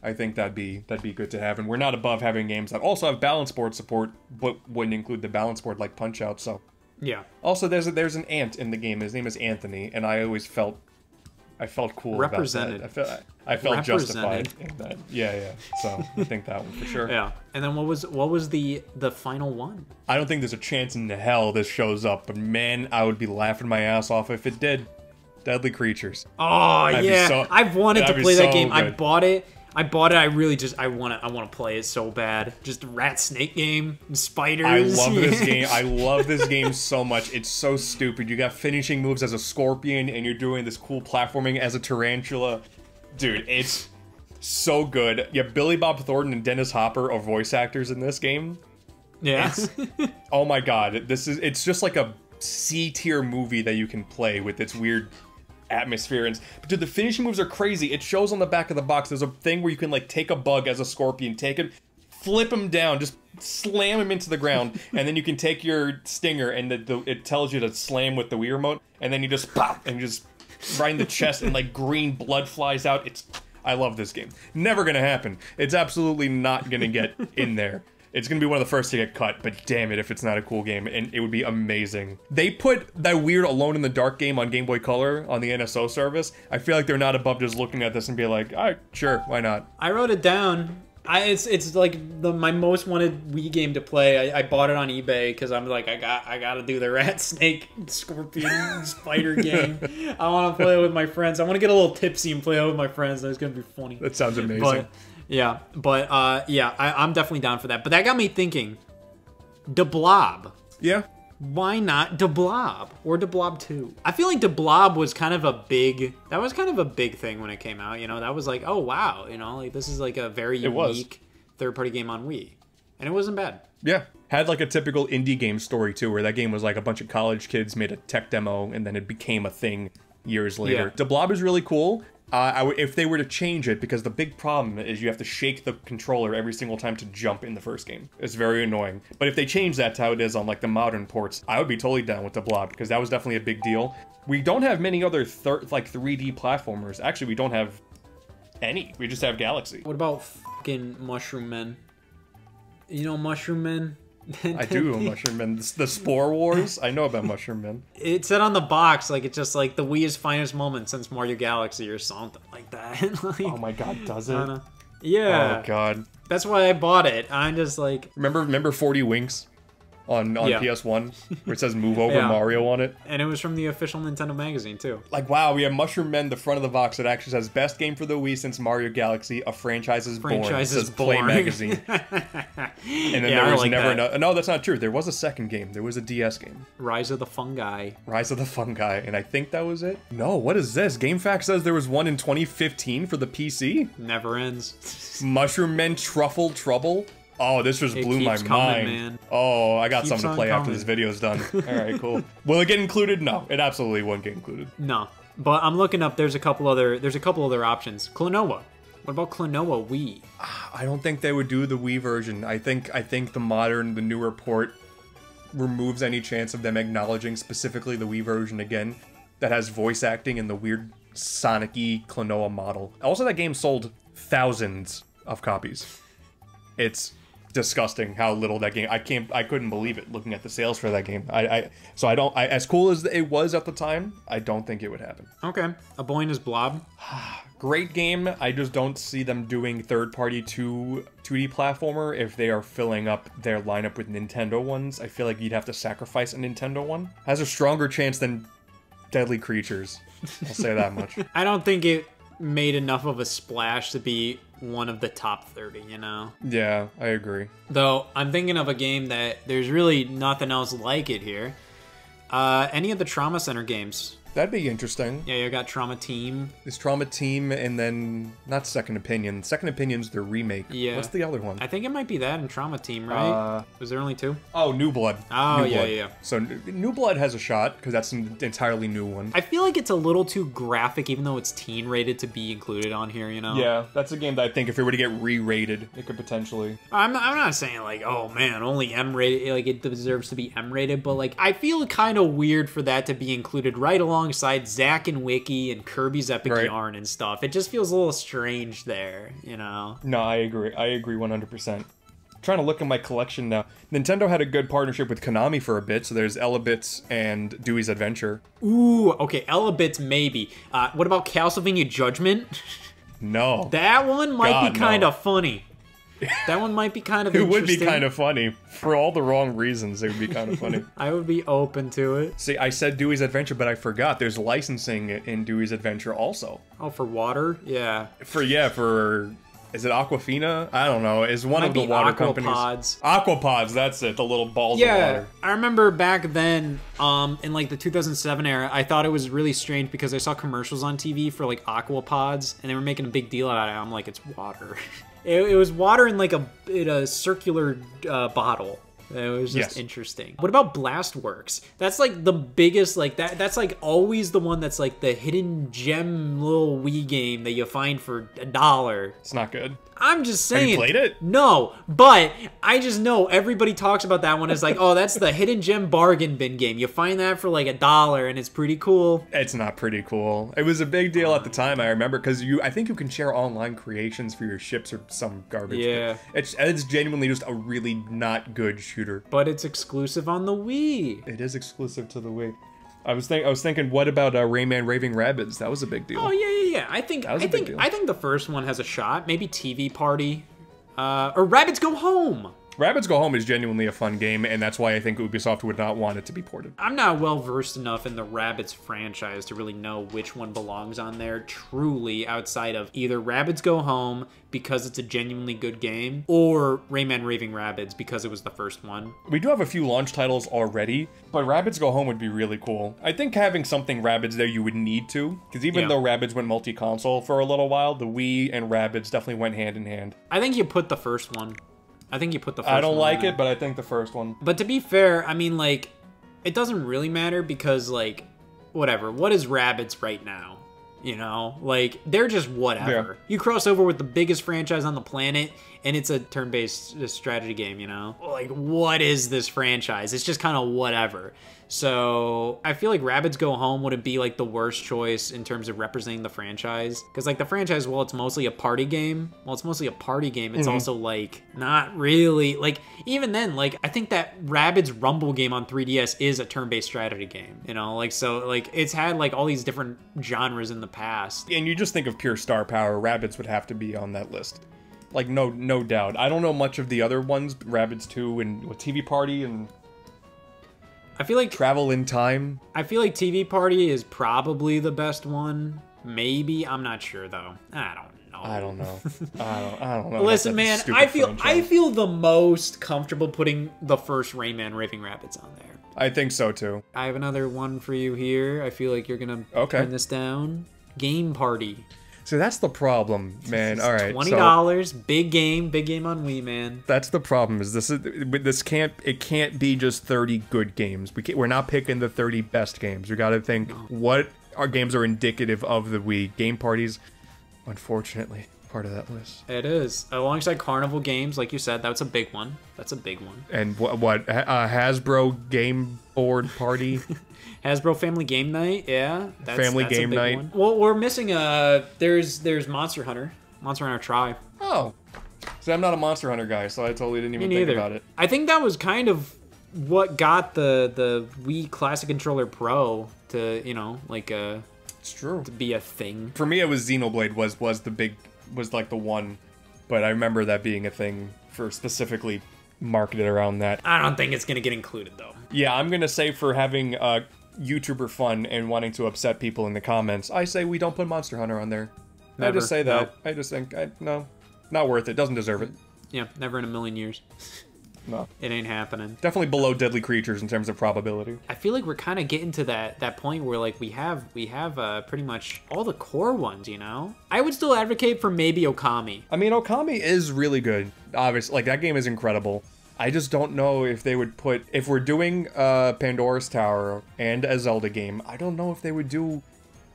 I think that'd be good to have, and we're not above having games that also have balance board support, but wouldn't include the balance board like Punch-Out. So yeah. Also, there's an ant in the game. His name is Anthony, and I always felt cool represented. About that. I felt justified in that. Yeah. So I think that one for sure. Yeah. And then what was the final one? I don't think there's a chance in hell this shows up, but man, I would be laughing my ass off if it did. Deadly Creatures. Oh yeah, I've wanted to play that game. Good. I bought it. I really just I want to play it so bad. Just rat snake game, spiders. I love this game. I love this game so much. It's so stupid. You got finishing moves as a scorpion, and you're doing this cool platforming as a tarantula. Dude, it's so good. Yeah, Billy Bob Thornton and Dennis Hopper are voice actors in this game. Yeah. Oh my god, it's just like a C-tier movie that you can play with its weird atmosphere. And dude, the finishing moves are crazy. It shows on the back of the box. There's a thing where you can like take a bug as a scorpion, take him, flip him down, just slam him into the ground, and then you can take your stinger and it tells you to slam with the Wii remote, and then you just pop and you just right in the chest, and like green blood flies out. I love this game. Never gonna happen. It's absolutely not gonna get in there. It's gonna be one of the first to get cut, but damn it if it's not a cool game, and it would be amazing. They put that weird Alone in the Dark game on Game Boy Color on the NSO service. I feel like they're not above just looking at this and be like, alright, sure, why not? I wrote it down. It's like my most wanted Wii game to play. I bought it on eBay because I'm like, I gotta do the rat, snake, scorpion, spider game. I want to play it with my friends. I want to get a little tipsy and play it with my friends. That's gonna be funny. That sounds amazing. I'm definitely down for that. But that got me thinking, Da Blob. Yeah. Why not Da Blob or Da Blob 2? I feel like Da Blob was kind of a big thing when it came out, you know. That was like, oh wow, you know, like this is like a very unique third-party game on Wii. And it wasn't bad. Yeah. Had like a typical indie game story too, where that game was like a bunch of college kids made a tech demo and then it became a thing years later. Yeah. Da Blob is really cool. If they were to change it, because the big problem is you have to shake the controller every single time to jump in the first game. It's very annoying. But if they change that to how it is on like the modern ports, I would be totally down with Da Blob, because that was definitely a big deal. We don't have many other 3D platformers. Actually, we don't have any. We just have Galaxy. What about fucking Mushroom Men? You know Mushroom Men? I do, Mushroom Men. The Spore Wars? I know about Mushroom Men. It said on the box, like, it's just like the Wii's finest moment since Mario Galaxy or something like that. Like, oh my god, does it? Yeah. Oh god. That's why I bought it. I'm just like... Remember 40 Winks? On PS1, where it says Move Over Mario on it. And it was from the official Nintendo magazine, too. Like, wow, we have Mushroom Men, the front of the box, that actually says, best game for the Wii since Mario Galaxy, a franchise is born. It says Play Magazine. And then there was never another... No, that's not true. There was a second game. There was a DS game. Rise of the Fungi. Rise of the Fungi, and I think that was it? No, what is this? GameFAQs says there was one in 2015 for the PC? Never ends. Mushroom Men Truffle Trouble? Oh, this just blew my mind. Man. Oh, I got something to play after this video's done. Alright, cool. Will it get included? No, it absolutely won't get included. No. But I'm looking up, there's a couple other options. Klonoa. What about Klonoa Wii? I don't think they would do the Wii version. I think the newer port removes any chance of them acknowledging specifically the Wii version again that has voice acting in the weird Sonic-y Klonoa model. Also, that game sold thousands of copies. It's disgusting how little that game. I couldn't believe it looking at the sales for that game. So as cool as it was at the time, I don't think it would happen. Okay. A Boy and His Blob. Great game. I just don't see them doing third-party 2D platformer if they are filling up their lineup with Nintendo ones. I feel like you'd have to sacrifice a Nintendo one. Has a stronger chance than Deadly Creatures. I'll say that much. I don't think it made enough of a splash to be one of the top 30, you know? Yeah, I agree. Though, I'm thinking of a game that there's really nothing else like it here. Any of the Trauma Center games. That'd be interesting. Yeah, you got Trauma Team. There's Trauma Team, and then, not Second Opinion. Second Opinion's the remake. Yeah. What's the other one? I think it might be that and Trauma Team, right? Was there only two? Oh, New Blood. Oh, New yeah, Blood. yeah. So, New Blood has a shot, because that's an entirely new one. I feel like it's a little too graphic, even though it's teen rated, to be included on here, you know? Yeah, that's a game that I think if it were to get re-rated, it could potentially... I'm not saying, like, oh, man, only M-rated, like, it deserves to be M-rated, but, like, I feel kind of weird for that to be included right alongside Zack and Wiki and Kirby's Epic Yarn and stuff. It just feels a little strange there, you know? No, I agree. I agree 100%. Trying to look at my collection now. Nintendo had a good partnership with Konami for a bit, so there's Elebits and Dewey's Adventure. Ooh, okay, Elebits maybe. What about Castlevania Judgment? No. That one might be kind of funny. That one might be kind of interesting. It would be kind of funny. For all the wrong reasons, it would be kind of funny. I would be open to it. See, I said Dewey's Adventure, but I forgot. There's licensing in Dewey's Adventure also. Oh, for water? Yeah. For... Is it Aquafina? I don't know. Is one of the water companies. Aquapods, that's it. The little balls of water. I remember back then, in like the 2007 era, I thought it was really strange because I saw commercials on TV for like Aquapods, and they were making a big deal out of it. I'm like, it's water. It was water in like a circular bottle. It was just Yes. interesting. What about Blastworks? That's like the biggest, like that's like always the one that's like the hidden gem little Wii game that you find for $1. It's not good. I'm just saying. Have you played it? No, but I just know everybody talks about that one as like, oh, that's the hidden gem bargain bin game. You find that for like $1 and it's pretty cool. It's not pretty cool. It was a big deal at the time, I remember, because I think you can share online creations for your ships or some garbage. Yeah. It's genuinely just a really not good shooter. But it's exclusive on the Wii. It is exclusive to the Wii. I was thinking, what about Rayman Raving Rabbids? That was a big deal. Oh yeah. I think the first one has a shot. Maybe TV Party, or Rabbids Go Home. Rabbids Go Home is genuinely a fun game, and that's why I think Ubisoft would not want it to be ported. I'm not well versed enough in the Rabbids franchise to really know which one belongs on there truly, outside of either Rabbids Go Home because it's a genuinely good game, or Rayman Raving Rabbids because it was the first one. We do have a few launch titles already, but Rabbids Go Home would be really cool. I think having something Rabbids there you would need to, because even though Rabbids went multi-console for a little while, the Wii and Rabbids definitely went hand in hand. I think you put the first one. I don't like it, but I think the first one. But to be fair, I mean, like, it doesn't really matter because, like, whatever. What is Rabbids right now? You know? Like, they're just whatever. Yeah. You cross over with the biggest franchise on the planet, and it's a turn-based strategy game, you know? Like, what is this franchise? It's just kind of whatever. So I feel like Rabbids Go Home wouldn't be like the worst choice in terms of representing the franchise. Because like the franchise, well, it's mostly a party game. It's also like not really like, even then, like I think that Rabbids Rumble game on 3DS is a turn-based strategy game, you know, like, so like it's had like all these different genres in the past. And you just think of pure star power, Rabbids would have to be on that list. Like no doubt. I don't know much of the other ones, Rabbids 2 and with TV Party and I feel like Travel in Time. I feel like TV Party is probably the best one. Maybe. I'm not sure though. I don't know. I don't know. Listen, man, I feel the most comfortable putting the first Rayman Raving Rabbids on there. I think so too. I have another one for you here. I feel like you're gonna turn this down. Game Party. So that's the problem, man. All right, $20, so, big game on Wii, man. That's the problem. It can't be just 30 good games. We're not picking the 30 best games. We got to think what our games are indicative of the Wii. Game Party's, unfortunately, part of that list. It is alongside Carnival Games, like you said. That's a big one. And what Hasbro Game Board Party. Hasbro Family Game Night, yeah. That's Family Game Night. One. Well, we're missing there's Monster Hunter Tri. Oh, see, I'm not a Monster Hunter guy, so I totally didn't even think about it. I think that was kind of what got the Wii Classic Controller Pro to, you know, like it's true, to be a thing. For me, it was Xenoblade was like the one, but I remember that being a thing for specifically marketed around that. I don't think it's gonna get included though. Yeah, I'm gonna say for having YouTuber fun and wanting to upset people in the comments, I say we don't put Monster Hunter on there. Never. I just say that. No. I just think, no, not worth it. Doesn't deserve it. Yeah, never in a million years. No. It ain't happening. Definitely below Deadly Creatures in terms of probability. I feel like we're kind of getting to that point where like we have pretty much all the core ones, you know? I would still advocate for maybe Okami. I mean, Okami is really good. Obviously, like that game is incredible. I just don't know if they would put, if we're doing Pandora's Tower and a Zelda game, I don't know if they would do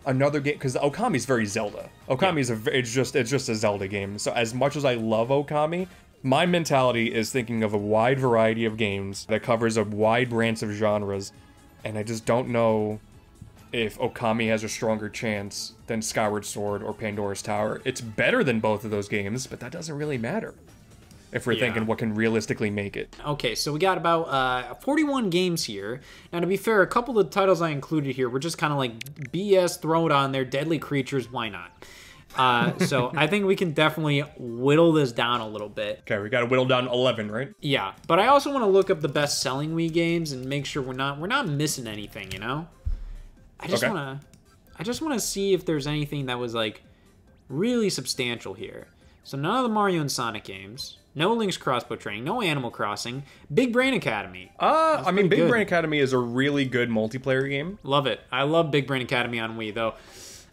another game, because Okami's very Zelda. Okami's it's just a Zelda game. So as much as I love Okami, my mentality is thinking of a wide variety of games that covers a wide range of genres, and I just don't know if Okami has a stronger chance than Skyward Sword or Pandora's Tower. It's better than both of those games, but that doesn't really matter if we're thinking what can realistically make it. Okay, so we got about 41 games here. Now, to be fair, a couple of the titles I included here were just kind of like BS, throw it on there, Deadly Creatures, why not? So I think we can definitely whittle this down a little bit. Okay, we got to whittle down 11, right? Yeah, but I also want to look up the best-selling Wii games and make sure we're not missing anything, you know? I just want to see if there's anything that was like really substantial here. So none of the Mario and Sonic games, no Link's Crossbow Training, no Animal Crossing, Big Brain Academy. I mean, Big Brain Academy is a really good multiplayer game. Love it. I love Big Brain Academy on Wii, though.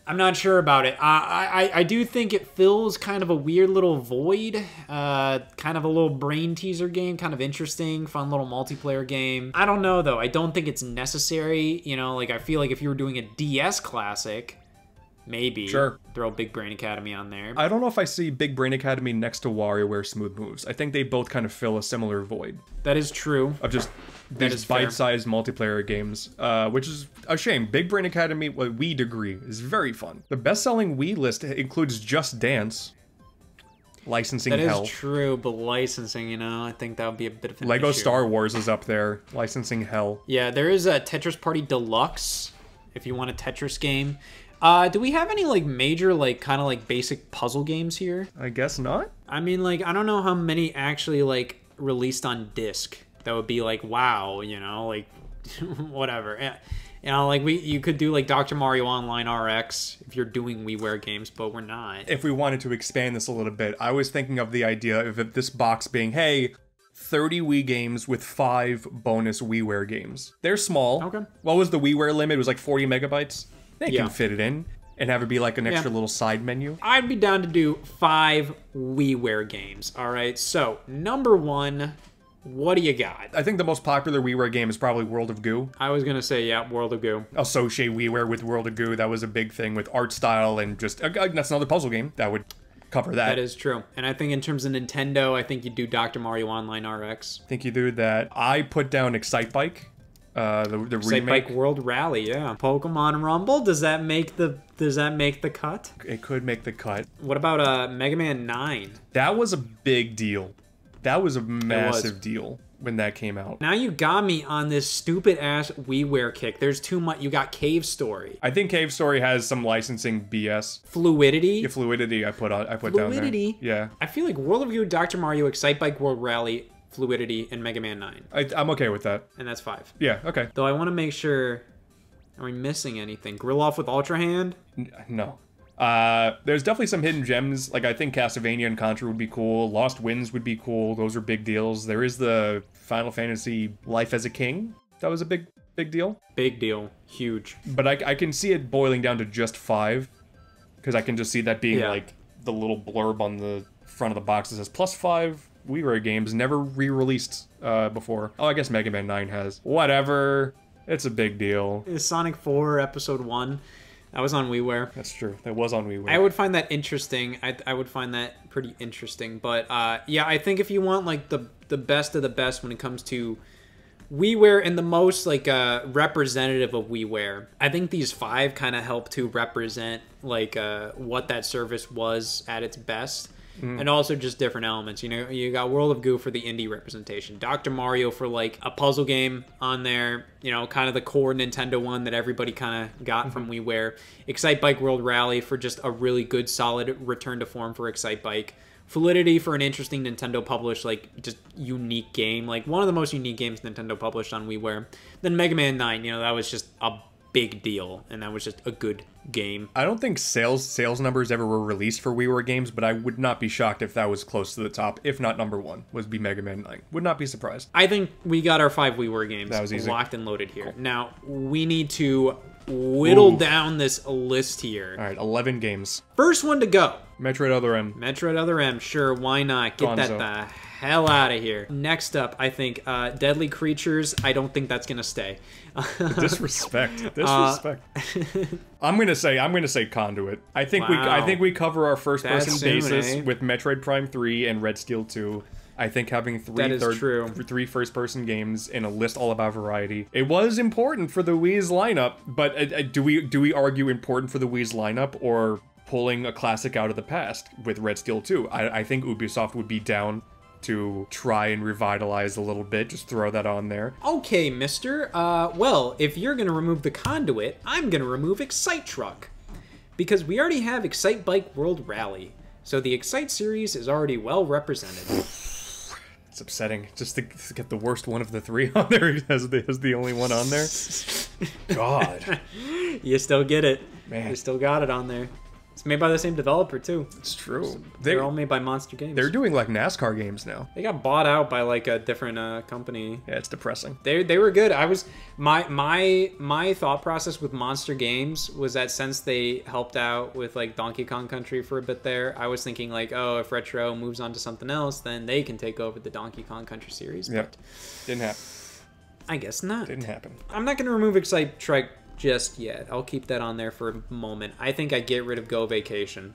I'm not sure about it. I do think it fills kind of a weird little void. Kind of a little brain teaser game, kind of interesting, fun little multiplayer game. I don't know though. I don't think it's necessary. You know, like I feel like if you were doing a DS classic, maybe throw Big Brain Academy on there. I don't know if I see Big Brain Academy next to WarioWare Smooth Moves. I think they both kind of fill a similar void. That is true. Of just these bite-sized multiplayer games, which is a shame. Big Brain Academy, Wii Degree, is very fun. The best-selling Wii list includes Just Dance, licensing hell. That is true, but licensing, you know, I think that would be a bit of an Lego issue. Star Wars is up there, licensing hell. Yeah, there is a Tetris Party Deluxe, if you want a Tetris game. Do we have any, like, major, like, kind of, like, basic puzzle games here? I guess not. I mean, like, I don't know how many actually, like, released on disc. That would be like, wow, you know, like, whatever. You know, like, you could do, like, Dr. Mario Online RX if you're doing WiiWare games, but we're not. If we wanted to expand this a little bit, I was thinking of the idea of this box being, hey, 30 Wii games with 5 bonus WiiWare games. They're small. Okay. What was the WiiWare limit? It was like 40 megabytes. They Yeah. can fit it in and have it be like an extra little side menu. I'd be down to do 5 WiiWare games, all right? So, number 1... what do you got? I think the most popular WiiWare game is probably World of Goo. I was gonna say, yeah, World of Goo. Associate WiiWare with World of Goo. That was a big thing with art style and just... that's another puzzle game that would cover that. That is true. And I think in terms of Nintendo, I think you do Dr. Mario Online RX. I think you do that. I put down Excite Bike. The remake. Bike World Rally, yeah. Pokemon Rumble, does that make the cut? It could make the cut. What about Mega Man 9? That was a big deal. That was a massive deal when that came out. Now you got me on this stupid ass WiiWare kick. There's too much. You got Cave Story. I think Cave Story has some licensing BS. Fluidity. Yeah, Fluidity I put down there. Fluidity. Yeah. I feel like World of Goo, Dr. Mario, Excite Bike World Rally, Fluidity, and Mega Man 9. I'm okay with that. And that's 5. Yeah, okay. Though I want to make sure, are we missing anything? Grill Off with Ultra Hand? No. There's definitely some hidden gems. Like, I think Castlevania and Contra would be cool. Lost Winds would be cool. Those are big deals. There is the Final Fantasy Life as a King. That was a big deal. Big deal. Huge. But I can see it boiling down to just 5. Because I can just see that being, like, the little blurb on the front of the box that says, +5 WiiWare games never re-released before. Oh, I guess Mega Man 9 has. Whatever. It's a big deal. Sonic 4 Episode 1. That was on WiiWare. That's true. That was on WiiWare. I would find that interesting. I would find that pretty interesting. But yeah, I think if you want like the best of the best when it comes to WiiWare and the most like representative of WiiWare, I think these 5 kind of help to represent like what that service was at its best. And also just different elements. You know, you got World of Goo for the indie representation, Dr. Mario for like a puzzle game on there, you know, kind of the core Nintendo one that everybody kind of got from WiiWare, Excite Bike World Rally for just a really good solid return to form for Excite Bike, Fluidity for an interesting Nintendo published like just unique game, like one of the most unique games Nintendo published on WiiWare. Then Mega Man 9, you know, that was just a big deal, and that was just a good game. I don't think sales numbers ever were released for WiiWare games, but I would not be shocked if that was close to the top, if not number 1, would be Mega Man 9. Would not be surprised. I think we got our 5 WiiWare games That was easy. locked and loaded here. Cool. Now, we need to whittle down this list here. All right, 11 games. First one to go. Metroid Other M. Metroid Other M, sure, why not? Get that the hell out of here. Next up, I think Deadly Creatures. I don't think that's gonna stay. Disrespect. I'm gonna say Conduit. I think we cover our first person basis with Metroid Prime 3 and Red Steel 2. I think having three first-person games in a list all about variety. It was important for the Wii's lineup, but do we argue important for the Wii's lineup or pulling a classic out of the past with Red Steel 2? I think Ubisoft would be down to try and revitalize a little bit. Just throw that on there. Okay, mister. Well, if you're gonna remove the Conduit, I'm gonna remove Excite Truck. Because we already have Excite Bike World Rally. So the Excite series is already well represented. It's upsetting just to get the worst one of the 3 on there as the only one on there. God. You still get it. Man. You still got it on there. It's made by the same developer too. It's true. They're all made by Monster Games. They're doing like NASCAR games now. They got bought out by like a different company. Yeah, it's depressing. They were good. I was my thought process with Monster Games was that since they helped out with like Donkey Kong Country for a bit there, I was thinking like, oh, if Retro moves on to something else, then they can take over the Donkey Kong Country series. Yep. But Didn't happen. I guess not. Didn't happen. I'm not going to remove Excite Truck just yet. I'll keep that on there for a moment. I think I get rid of Go Vacation.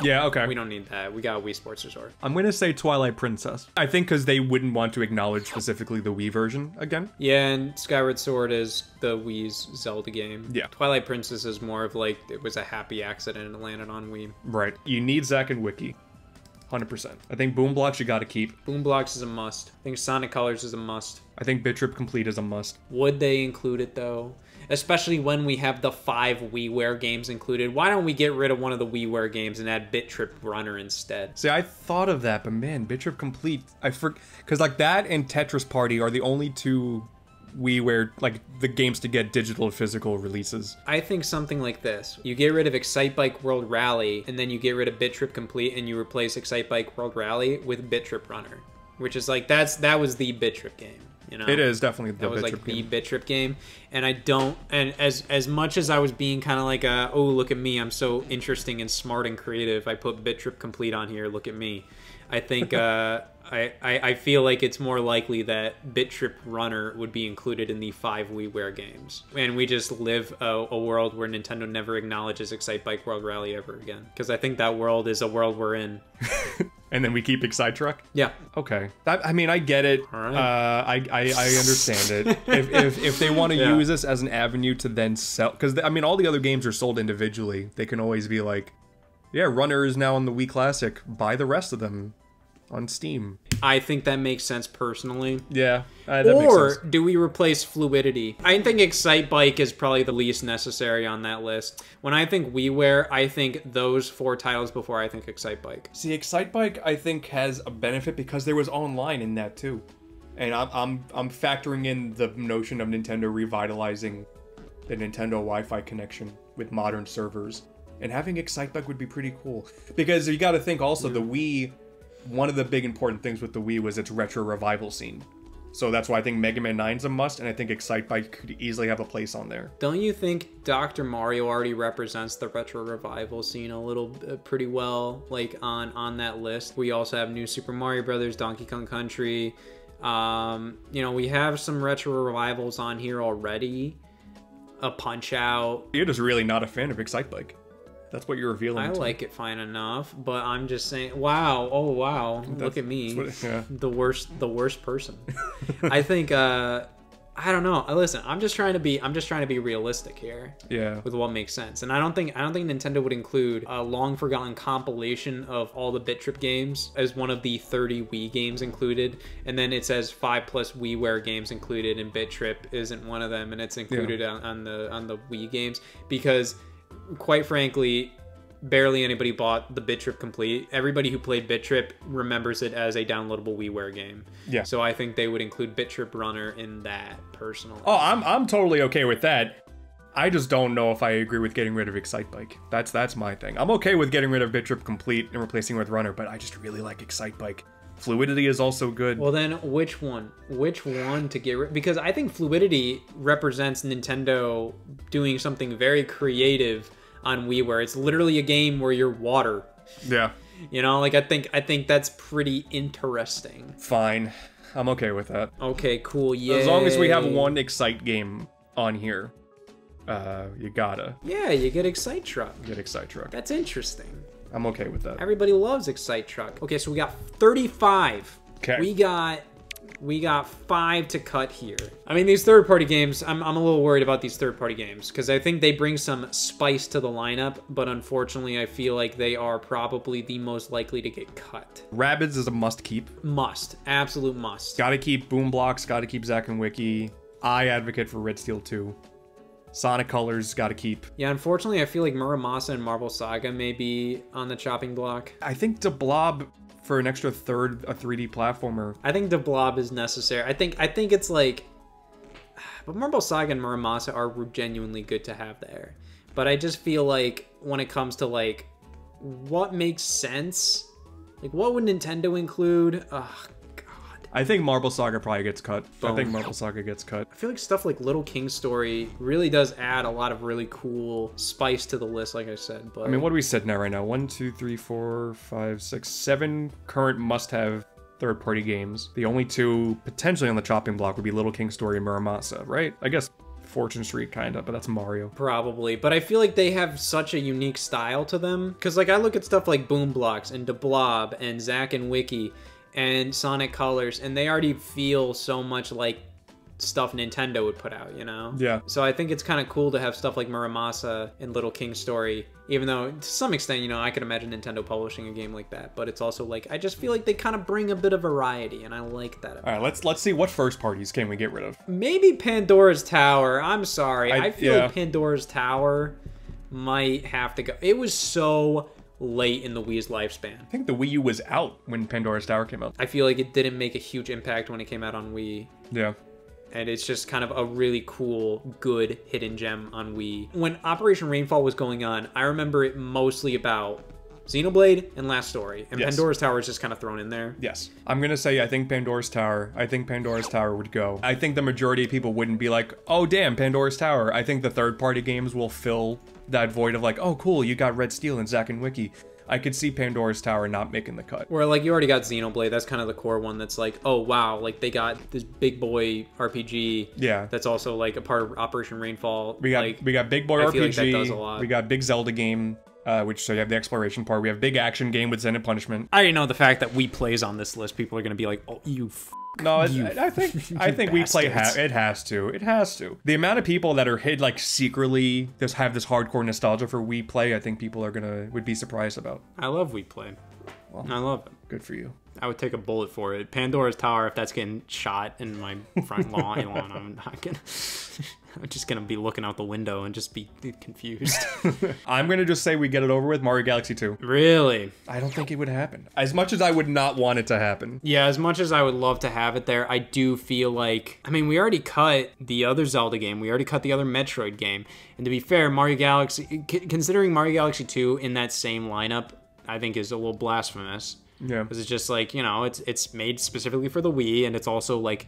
Yeah, okay. We don't need that. We got Wii Sports Resort. I'm going to say Twilight Princess. I think because they wouldn't want to acknowledge specifically the Wii version again. Yeah, and Skyward Sword is the Wii's Zelda game. Yeah. Twilight Princess is more of like, it was a happy accident and it landed on Wii. Right. You need Zack and Wiki. 100%. I think Boom Blocks you gotta keep. Boom Blocks is a must. I think Sonic Colors is a must. I think Bit Trip Complete is a must. Would they include it though? Especially when we have the 5 WiiWare games included. Why don't we get rid of one of the WiiWare games and add Bit Trip Runner instead? See, I thought of that, but man, Bit Trip Complete, because like that and Tetris Party are the only two WiiWare, like the games to get digital and physical releases. I think something like this. You get rid of Excite Bike World Rally, and then you get rid of Bit Trip Complete, and you replace Excite Bike World Rally with Bit Trip Runner. Which is like, that was the Bit Trip game. You know? It is definitely the that was Bit like Trip the game. Bit Trip game, and I don't. And as much as I was being kind of like oh look at me, I'm so interesting and smart and creative. I put Bit Trip Complete on here. Look at me. I think I feel like it's more likely that Bit Trip Runner would be included in the 5 WiiWare games, and we just live a world where Nintendo never acknowledges Excite Bike World Rally ever again. Because I think that world is a world we're in. And then we keep Excite Truck? Yeah. Okay. I mean, I get it. All right. I understand it. If they want to use this as an avenue to then sell... Because, I mean, all the other games are sold individually. They can always be like, yeah, Runner is now on the Wii Classic. Buy the rest of them on Steam. I think that makes sense personally. Yeah, that makes Or sense. do we replace Fluidity? I think Excite Bike is probably the least necessary on that list. When I think WiiWare, I think those 4 titles before I think Excite Bike. See, Excite Bike, I think, has a benefit because there was online in that too. And I'm factoring in the notion of Nintendo revitalizing the Nintendo Wi-Fi connection with modern servers. And having Excite Bike would be pretty cool. Because you gotta think also, the Wii... One of the big important things with the Wii was its retro revival scene. So that's why I think Mega Man 9's a must, and I think Excite Bike could easily have a place on there. Don't you think Dr. Mario already represents the retro revival scene a little pretty well, like on that list? We also have New Super Mario Brothers, Donkey Kong Country. You know, we have some retro revivals on here already. A Punch-Out. You're just really not a fan of Excite Bike. That's what you're revealing. I like it fine enough, but I'm just saying, wow, oh wow, look at me, yeah. the worst person. I think, I don't know. Listen, I'm just trying to be realistic here. Yeah. With what makes sense, and I don't think Nintendo would include a long forgotten compilation of all the Bit Trip games as one of the 30 Wii games included, and then it says 5+ WiiWare games included, and Bit Trip isn't one of them, and it's included on the Wii games because. Quite frankly, barely anybody bought the Bit Trip Complete. Everybody who played Bit Trip remembers it as a downloadable WiiWare game. Yeah. So I think they would include Bit Trip Runner in that, personally. Oh, I'm totally okay with that. I just don't know if I agree with getting rid of Excite Bike. That's my thing. I'm okay with getting rid of Bit Trip Complete and replacing it with Runner, but I just really like Excite Bike. Fluidity is also good. Well, then which one? Which one to get rid? Because I think Fluidity represents Nintendo doing something very creative on Wii, where it's literally a game where you're water. Yeah. You know, like I think that's pretty interesting. Fine. I'm okay with that. Okay, cool. Yeah. As long as we have one Excite game on here, you gotta. Yeah, you get Excite Truck. Get Excite Truck. That's interesting. I'm okay with that. Everybody loves Excite Truck. Okay, so we got 35. Okay. We got 5 to cut here. I mean, these third-party games, I'm a little worried about these third-party games because I think they bring some spice to the lineup, but unfortunately, I feel like they are probably the most likely to get cut. Rabbids is a must-keep. Must. Absolute must. Gotta keep Boom Blocks, gotta keep Zack and Wiki. I advocate for Red Steel 2. Sonic Colors, gotta keep. Yeah, unfortunately, I feel like Muramasa and Marvel Saga may be on the chopping block. I think the Blob for an extra third, a 3D platformer. I think the Blob is necessary. I think it's like, but Marvel Saga and Muramasa are genuinely good to have there. But I just feel like when it comes to like what makes sense, like what would Nintendo include? Oh, I think Marble Saga probably gets cut. Boom. I think Marble Saga gets cut. I feel like stuff like Little King's Story really does add a lot of really cool spice to the list, like I said. But I mean, what are we sitting at right now? 1, 2, 3, 4, 5, 6, 7 current must-have third-party games. The only 2 potentially on the chopping block would be Little King's Story and Muramasa, right? I guess Fortune Street kinda, but that's Mario. Probably, but I feel like they have such a unique style to them. Because like I look at stuff like Boom Blocks and Da Blob and Zack and Wiki and Sonic Colors, and they already feel so much like stuff Nintendo would put out, you know? Yeah. So I think it's kind of cool to have stuff like Muramasa and Little King's Story, even though to some extent, you know, I could imagine Nintendo publishing a game like that, but it's also like, I just feel like they kind of bring a bit of variety, and I like that. All right, let's see what first parties can we get rid of. Maybe Pandora's Tower. I'm sorry. I feel yeah. like Pandora's Tower might have to go. It was so late in the Wii's lifespan. I think the Wii U was out when Pandora's Tower came out. I feel like it didn't make a huge impact when it came out on Wii. Yeah. And it's just kind of a really cool, good hidden gem on Wii. When Operation Rainfall was going on, I remember it mostly about Xenoblade and Last Story. And Yes. Pandora's Tower is just kind of thrown in there. Yes. I'm gonna say I think Pandora's Tower would go. I think the majority of people wouldn't be like, oh damn, Pandora's Tower. I think the third-party games will fill that void of like, oh cool, you got Red Steel and Zack and Wiki. I could see Pandora's Tower not making the cut. Where like you already got Xenoblade, that's kind of the core one that's like, oh wow, like they got this big boy RPG. Yeah. That's also like a part of Operation Rainfall. We got like, we got Big Boy I feel like that RPG. does a lot. We got Big Zelda game, which so you have the exploration part. We have Big Action game with Zen and Punishment. I already know the fact that Wii plays on this list. People are gonna be like, oh you. No, I think we play. bastards. It has to. It has to. The amount of people that are hid like secretly just have this hardcore nostalgia for Wii Play, I think people would be surprised about. I love Wii Play. Well, I love it. Good for you. I would take a bullet for it. Pandora's Tower, if that's getting shot in my front lawn, I'm not gonna. I'm just gonna be looking out the window and just be confused. I'm gonna just say we get it over with. Mario Galaxy 2. Really? I don't think it would happen. As much as I would not want it to happen. Yeah, as much as I would love to have it there, I do feel like, I mean, we already cut the other Zelda game. We already cut the other Metroid game. And to be fair, Mario Galaxy, considering Mario Galaxy 2 in that same lineup, I think is a little blasphemous. Yeah. Because it's just like, you know, it's made specifically for the Wii, and it's also like,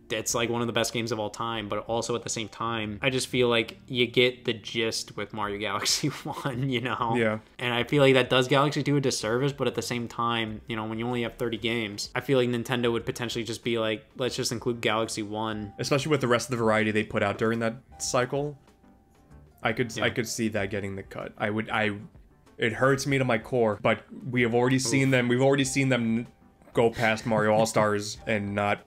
it's like one of the best games of all time, but also at the same time, I just feel like you get the gist with Mario Galaxy 1, you know? Yeah. And I feel like that does Galaxy 2 a disservice, but at the same time, you know, when you only have 30 games, I feel like Nintendo would potentially just be like, let's just include Galaxy 1. Especially with the rest of the variety they put out during that cycle. I could see that getting the cut. It hurts me to my core, but we have already seen them. We've already seen them go past Mario All-Stars and not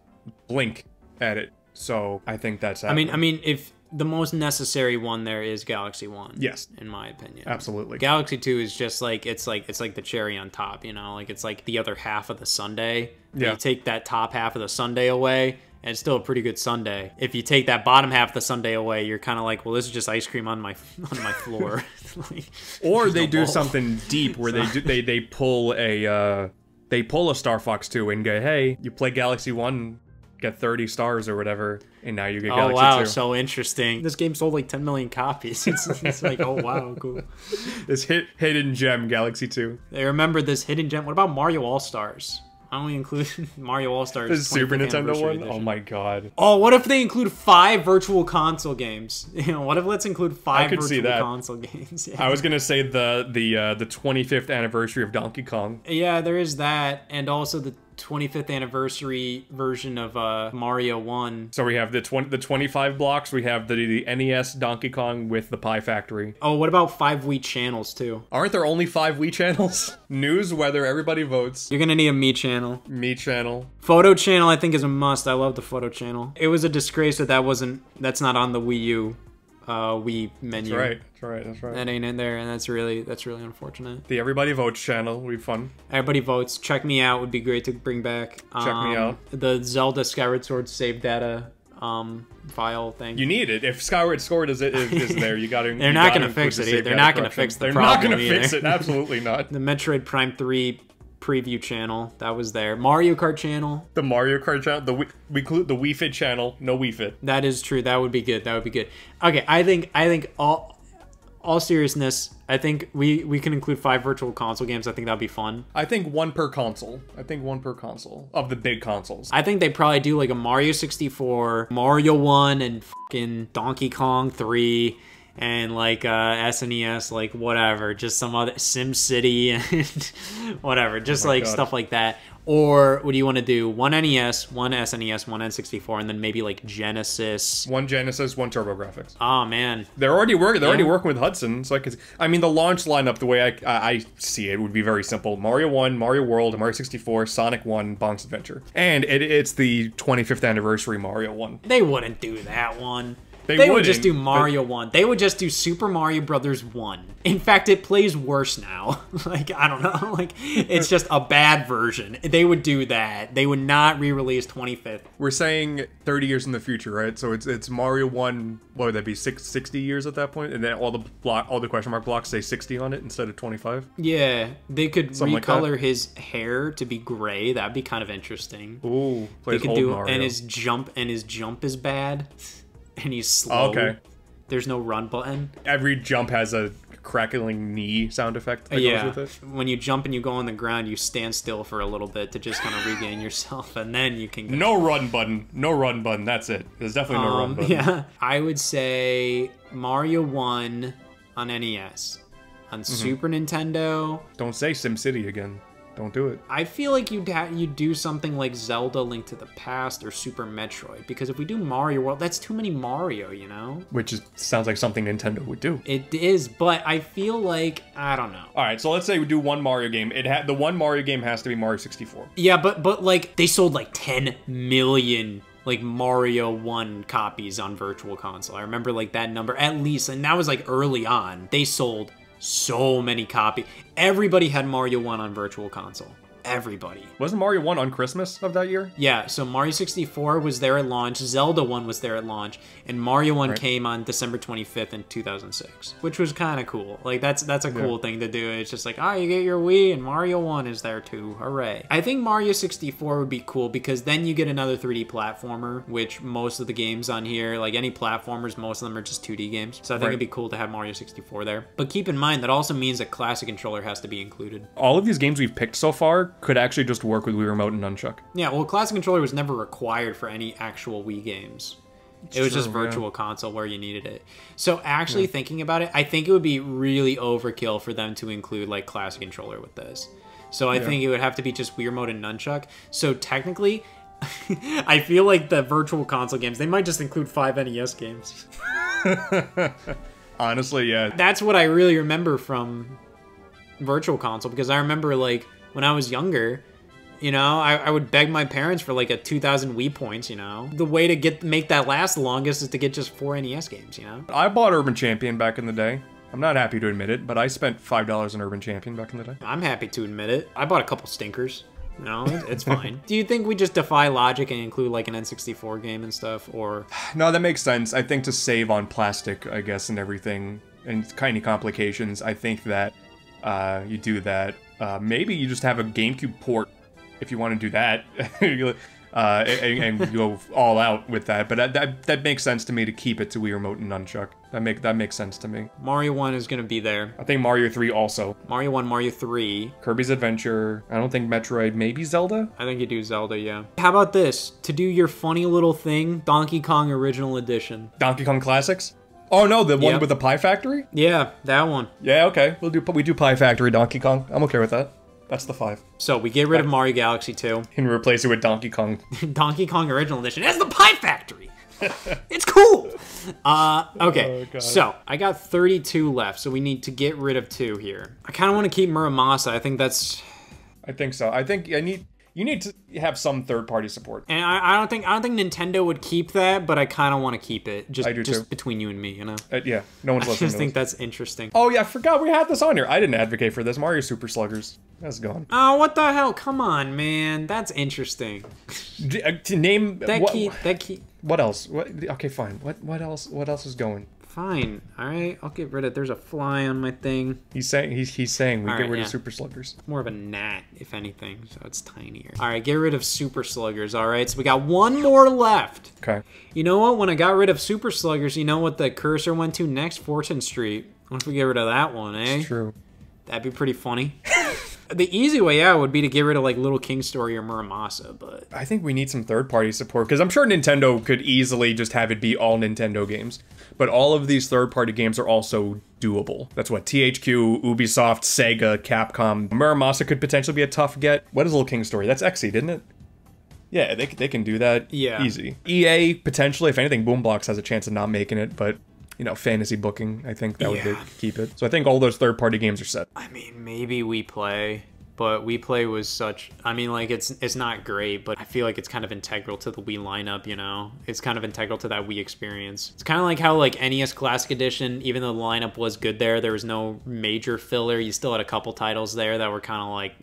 blink at it. So I think that's happening. I mean, if the most necessary one there is Galaxy 1. Yes. In my opinion. Absolutely. Galaxy 2 is just like, it's like the cherry on top, you know? Like, it's like the other half of the sundae. Yeah. You take that top half of the sundae away, and it's still a pretty good sundae. If you take that bottom half of the sundae away, you're kind of like, well, this is just ice cream on my floor. Like, or they do something deep where they pull a Star Fox 2 and go, hey, you play Galaxy 1, get 30 stars or whatever, and now you get Galaxy 2. Oh wow, so interesting. This game sold like 10 million copies. It's like, oh wow, cool. This hidden gem, Galaxy 2. They remember this hidden gem. What about Mario All-Stars? I only include Mario All-Stars. The Super Nintendo one? Edition. Oh my god. Oh, what if they include 5 virtual console games? You know, what if let's include 5 virtual console games? Yeah. I was gonna say the 25th anniversary of Donkey Kong. Yeah, there is that, and also the 25th anniversary version of Mario 1. So we have the 25 blocks. We have the NES Donkey Kong with the Pie Factory. Oh, what about 5 Wii channels too? Aren't there only 5 Wii channels? News, weather, everybody votes. You're gonna need a Me channel. Me channel. Photo channel, I think, is a must. I love the photo channel. It was a disgrace that's not on the Wii U Wii menu. That's right. That ain't in there, and that's really unfortunate. The Everybody Votes channel would be fun. Everybody votes. Check Me Out would be great to bring back. Check Me Out. The Zelda Skyward Sword save data file thing. You need it. If Skyward Sword is there, you gotta. They're not gonna fix it either. They're not gonna fix the problem. They're not gonna fix it. Absolutely not. The Metroid Prime 3 preview channel that was there. Mario Kart channel. The Mario Kart channel. We include the Wii Fit channel. No Wii Fit. That is true. That would be good. Okay, I think all seriousness, I think we can include 5 virtual console games. I think that'd be fun. I think one per console. Of the big consoles. I think they probably do like a Mario 64, Mario 1, and fucking Donkey Kong 3, and like SNES, like whatever, just some other SimCity and whatever, just like God. stuff like that. Or what do you want to do? One NES, one SNES, one N64, and then maybe like Genesis. One Genesis, one TurboGrafx. Oh man, They're already working. They're already working with Hudson. So I mean, the launch lineup, the way I see it, would be very simple: Mario 1, Mario World, Mario 64, Sonic 1, Bonk's Adventure, and it's the 25th anniversary Mario 1. They wouldn't do that one. They would just do Mario 1. They would just do Super Mario Brothers 1. In fact, it plays worse now. Like, I don't know. Like, it's just a bad version. They would do that. They would not re-release 25th. We're saying 30 years in the future, right? So it's Mario 1, what would that be, 60 years at that point? And then all the question mark blocks say 60 on it instead of 25? Yeah, they could Something recolor like his hair to be gray. That'd be kind of interesting. Ooh, They plays could old do, Mario. and his jump is bad. And he's slow. Oh, okay. There's no run button. Every jump has a crackling knee sound effect that goes with it. When you jump and you go on the ground, you stand still for a little bit to just kind of regain yourself, and then you can go. No run button. No run button. That's it. There's definitely no run button. Yeah, I would say Mario 1 on NES. On Super Nintendo, Don't say SimCity again. Don't do it. I feel like you'd do something like Zelda Link to the Past or Super Metroid, because if we do Mario World, that's too many Mario, you know? Which sounds like something Nintendo would do. It is, but I feel like, I don't know. All right, so let's say we do one Mario game. The one Mario game has to be Mario 64. Yeah, but like they sold like 10 million like Mario 1 copies on Virtual Console. I remember like that number at least, and that was like early on. They sold so many copies. Everybody had Mario 1 on Virtual Console. Everybody. Wasn't Mario 1 on Christmas of that year? Yeah, so Mario 64 was there at launch, Zelda 1 was there at launch, and Mario 1 came on December 25th in 2006, which was kind of cool. Like, that's a cool thing to do. It's just like, you get your Wii, and Mario 1 is there too. Hooray. I think Mario 64 would be cool, because then you get another 3D platformer, which most of the games on here, like any platformers, most of them are just 2D games. So I think it'd be cool to have Mario 64 there. But keep in mind, that also means that Classic Controller has to be included. All of these games we've picked so far could actually just work with Wii Remote and Nunchuck. Yeah, well, Classic Controller was never required for any actual Wii games. It was just Virtual Console where you needed it. So actually thinking about it, I think it would be really overkill for them to include like Classic Controller with this. So I think it would have to be just Wii Remote and Nunchuck. So technically, I feel like the Virtual Console games, they might just include 5 NES games. Honestly, yeah. That's what I really remember from Virtual Console, because I remember like when I was younger, you know, I would beg my parents for like a 2,000 Wii points, you know. The way to make that last the longest is to get just 4 NES games, you know. I bought Urban Champion back in the day. I'm not happy to admit it, but I spent $5 on Urban Champion back in the day. I'm happy to admit it. I bought a couple stinkers. You know, it's fine. Do you think we just defy logic and include like an N64 game and stuff, or? No, that makes sense. I think to save on plastic, I guess, and everything, and tiny complications, I think that you do that. Maybe you just have a GameCube port if you want to do that, and go all out with that. But that makes sense to me to keep it to Wii Remote and Nunchuck. That makes sense to me. Mario 1 is gonna be there. I think Mario 3 also. Mario 1, Mario 3. Kirby's Adventure. I don't think Metroid. Maybe Zelda? I think you do Zelda, yeah. How about this? To do your funny little thing, Donkey Kong Original Edition. Donkey Kong Classics? Oh no, the one with the Pie Factory? Yeah, that one. Yeah, okay. We do Pie Factory Donkey Kong. I'm okay with that. That's the 5. So we get rid of Mario Galaxy 2. And replace it with Donkey Kong. Donkey Kong Original Edition. It's the Pie Factory! It's cool! Okay, so I got 32 left, so we need to get rid of 2 here. I kind of want to keep Muramasa. I think that's... I think so. I think you need to have some third-party support. And I don't think Nintendo would keep that, but I kind of want to keep it. I do just too. between you and me, you know? Yeah, no one's listening I just to think this. that's interesting. Oh yeah, I forgot we had this on here. I didn't advocate for this. Mario Super Sluggers. That's gone. Oh, what the hell? Come on, man. That's interesting. To name... That key... What else? Okay, fine. What else is going? Fine. All right, I'll get rid of. There's a fly on my thing. He's saying we All get right, rid yeah. of super sluggers. More of a gnat, if anything, so it's tinier. All right, get rid of super sluggers. All right, so we got one more left. Okay. You know what? When I got rid of super sluggers, you know what the cursor went to next? Fortune Street. What if we get rid of that one, eh? It's true. That'd be pretty funny. The easy way out would be to get rid of like Little King Story or Muramasa, but I think we need some third-party support because I'm sure Nintendo could easily just have it be all Nintendo games. But all of these third-party games are also doable. That's what THQ, Ubisoft, Sega, Capcom. Muramasa could potentially be a tough get. What is Little King Story? That's Essig, isn't it? Yeah, they can do that easy. EA, potentially, if anything, Boombox has a chance of not making it, but you know, fantasy booking, I think that would keep it. So I think all those third-party games are set. I mean, maybe We Play, but We Play was such, I mean, like, it's not great, but I feel like it's kind of integral to the Wii lineup, you know? It's kind of integral to that Wii experience. It's kind of like how, like, NES Classic Edition, even though the lineup was good there was no major filler. You still had a couple titles there that were kind of like,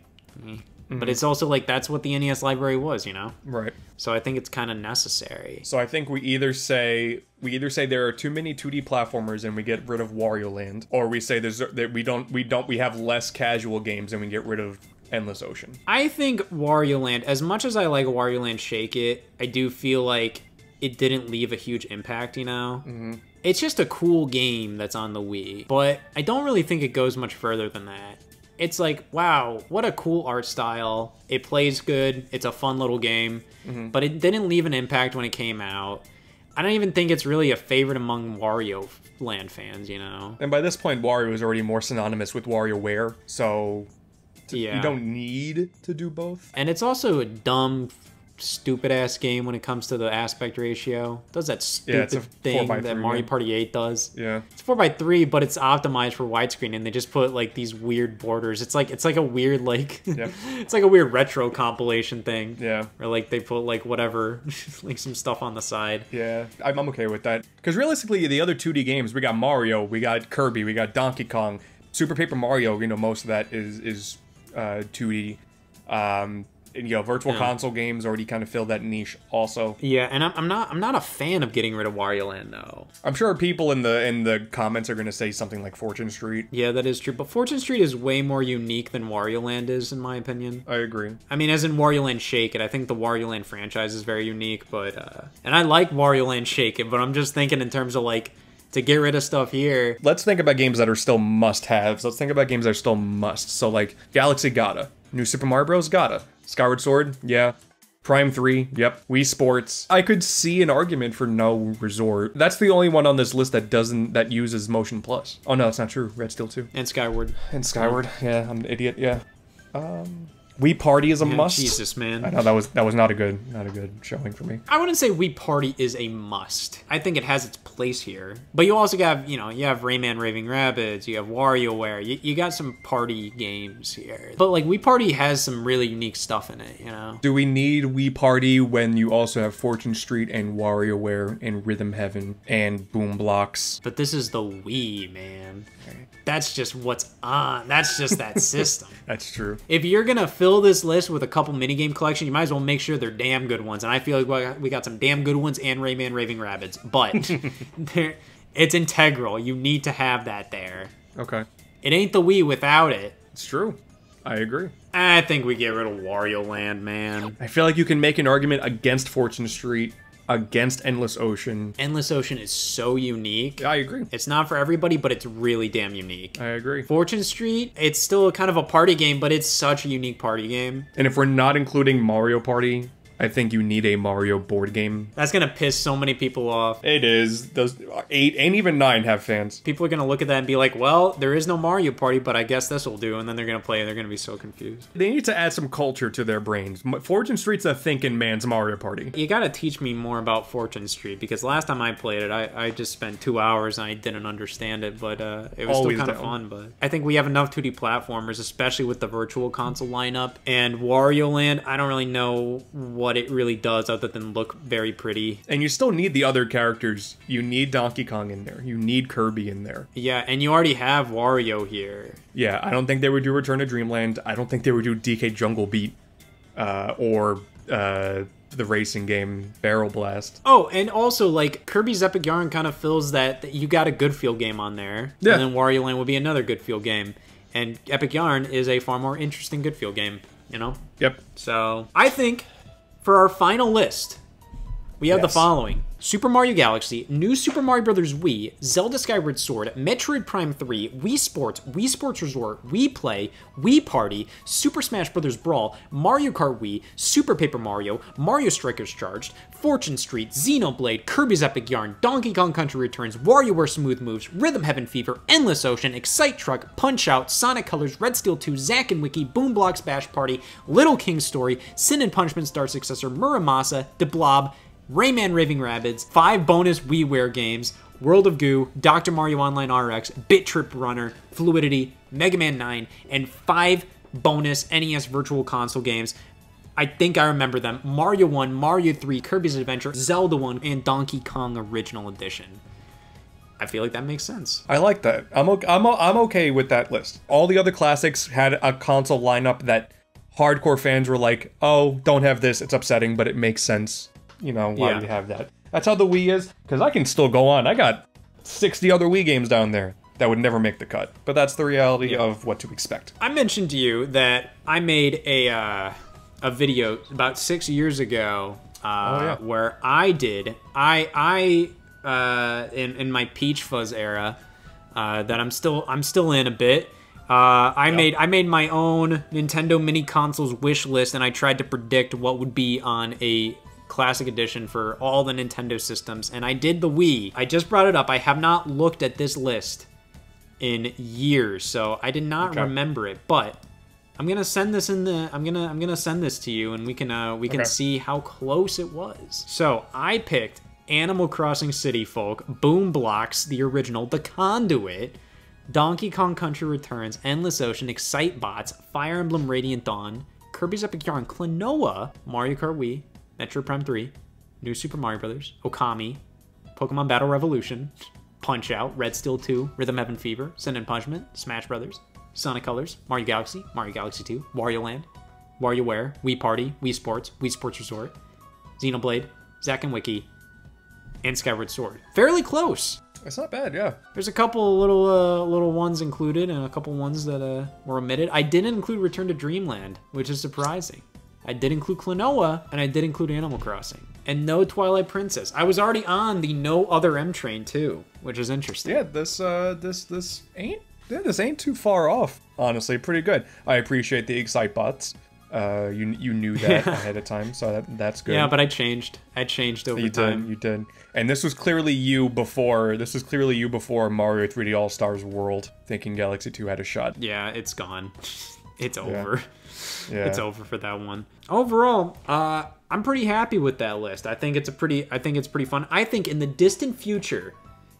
eh. But it's also like, that's what the NES library was, you know? Right. So I think it's kind of necessary. So I think we either say there are too many 2D platformers and we get rid of Wario Land, or we say we have less casual games and we get rid of Endless Ocean. I think Wario Land, as much as I like Wario Land Shake It, I do feel like it didn't leave a huge impact, you know? It's just a cool game that's on the Wii, but I don't really think it goes much further than that. It's like, wow, what a cool art style. It plays good. It's a fun little game, but it didn't leave an impact when it came out. I don't even think it's really a favorite among Wario Land fans, you know? And by this point, Wario is already more synonymous with WarioWare, so you don't need to do both. And it's also a dumb, stupid-ass game when it comes to the aspect ratio. It does that stupid thing that Mario Party 8 does. Yeah. It's 4:3, but it's optimized for widescreen, and they just put like these weird borders. It's like a weird like it's like a weird retro compilation thing. Yeah. Or like they put like whatever, like some stuff on the side. Yeah, I'm okay with that. Because realistically, the other 2D games, we got Mario, we got Kirby, we got Donkey Kong, Super Paper Mario. You know, most of that is 2D. You know, virtual console games already kind of fill that niche also. Yeah, and I'm not a fan of getting rid of Wario Land though. I'm sure people in the comments are going to say something like Fortune Street. Yeah, that is true. But Fortune Street is way more unique than Wario Land is, in my opinion. I agree. I mean, as in Wario Land Shake It, I think the Wario Land franchise is very unique, but and I like Wario Land Shake It, but I'm just thinking in terms of like to get rid of stuff here. Let's think about games that are still must-haves. Let's think about games that are still must. So like Galaxy gotta. New Super Mario Bros. Gotta. Skyward Sword, yeah. Prime 3, yep. Wii Sports. I could see an argument for No Resort. That's the only one on this list that uses Motion Plus. Oh no, that's not true. Red Steel 2. And Skyward. And Skyward, yeah, I'm an idiot, yeah. Wii Party is a must. Jesus, man. I know that was not a good showing for me. I wouldn't say Wii Party is a must. I think it has its place here. But you also got, you have Rayman Raving Rabbids, you have WarioWare, you got some party games here. But like Wii Party has some really unique stuff in it, you know? Do we need Wii Party when you also have Fortune Street and WarioWare and Rhythm Heaven and Boom Blocks? But this is the Wii, man. That's just what's on. That's just that system. That's true. If you're gonna fill this list with a couple minigame collection, you might as well make sure they're damn good ones. And I feel like we got some damn good ones and Rayman Raving Rabbids. But it's integral. You need to have that there. Okay. It ain't the Wii without it. It's true. I agree. I think we get rid of Wario Land, man. I feel like you can make an argument against Fortune Street, against Endless Ocean. Endless Ocean is so unique. I agree. It's not for everybody, but it's really damn unique. I agree. Fortune Street, it's still kind of a party game, but it's such a unique party game. And if we're not including Mario Party, I think you need a Mario board game. That's gonna piss so many people off. It is. Those 8 and even 9 have fans. People are gonna look at that and be like, well, there is no Mario Party, but I guess this will do. And then they're gonna play and they're gonna be so confused. They need to add some culture to their brains. Fortune Street's a thinking man's Mario Party. You gotta teach me more about Fortune Street, because last time I played it, I just spent 2 hours and I didn't understand it, but it was Always still kind of fun. But I think we have enough 2D platformers, especially with the virtual console lineup. And Wario Land, I don't really know what it really does other than look very pretty. And you still need the other characters. You need Donkey Kong in there. You need Kirby in there. Yeah, and you already have Wario here. Yeah, I don't think they would do Return to Dreamland. I don't think they would do DK Jungle Beat or the racing game Barrel Blast. Oh, and also, like, Kirby's Epic Yarn kind of fills that you got a good feel game on there. Yeah. And then Wario Land would be another good feel game. And Epic Yarn is a far more interesting good feel game, you know? Yep. So, I think for our final list, we have the following. Super Mario Galaxy, New Super Mario Bros. Wii, Zelda Skyward Sword, Metroid Prime 3, Wii Sports Resort, Wii Play, Wii Party, Super Smash Bros. Brawl, Mario Kart Wii, Super Paper Mario, Mario Strikers Charged, Fortune Street, Xenoblade, Kirby's Epic Yarn, Donkey Kong Country Returns, WarioWare Smooth Moves, Rhythm Heaven Fever, Endless Ocean, Excite Truck, Punch Out, Sonic Colors, Red Steel 2, Zack and Wiki, Boom Blocks Bash Party, Little King's Story, Sin and Punishment Star Successor, Muramasa, The Blob, Rayman Raving Rabbids, 5 bonus WiiWare games, World of Goo, Dr. Mario Online RX, Bit Trip Runner, Fluidity, Mega Man 9, and 5 bonus NES Virtual Console games. I think I remember them. Mario 1, Mario 3, Kirby's Adventure, Zelda 1, and Donkey Kong Original Edition. I feel like that makes sense. I like that. I'm okay with that list. All the other classics had a console lineup that hardcore fans were like, oh, don't have this, it's upsetting, but it makes sense. You know, why do you have that? That's how the Wii is, because I can still go on. I got 60 other Wii games down there that would never make the cut. But that's the reality of what to expect. I mentioned to you that I made a video about 6 years ago where I did, in my Peach Fuzz era, that I'm still in a bit. I made my own Nintendo mini consoles wish list, and I tried to predict what would be on a Classic Edition for all the Nintendo systems, and I did the Wii. I just brought it up. I have not looked at this list in years, so I did not remember it. But I'm gonna send this in the. I'm gonna send this to you, and we can see how close it was. So I picked Animal Crossing City Folk, Boom Blocks, the original, The Conduit, Donkey Kong Country Returns, Endless Ocean, Excite Bots, Fire Emblem Radiant Dawn, Kirby's Epic Yarn, Klonoa, Mario Kart Wii, Metroid Prime 3, New Super Mario Bros., Okami, Pokemon Battle Revolution, Punch Out, Red Steel 2, Rhythm Heaven Fever, Sin and Punishment, Smash Bros., Sonic Colors, Mario Galaxy 2, Wario Land, WarioWare, Wii Party, Wii Sports Resort, Xenoblade, Zack and Wiki, and Skyward Sword. Fairly close. It's not bad, yeah. There's a couple little ones included and a couple ones that were omitted. I didn't include Return to Dreamland, which is surprising. I did include Klonoa, and I did include Animal Crossing. And no Twilight Princess. I was already on the no other M train too, which is interesting. Yeah, this ain't too far off. Honestly, pretty good. I appreciate the Excite Bots. You knew that ahead of time, so that's good. Yeah, but I changed over time. You did. And this was clearly you before Mario 3D All-Stars World, thinking Galaxy 2 had a shot. Yeah, it's gone. It's over. Yeah. It's over for that one. Overall, I'm pretty happy with that list. I think it's pretty fun. I think in the distant future,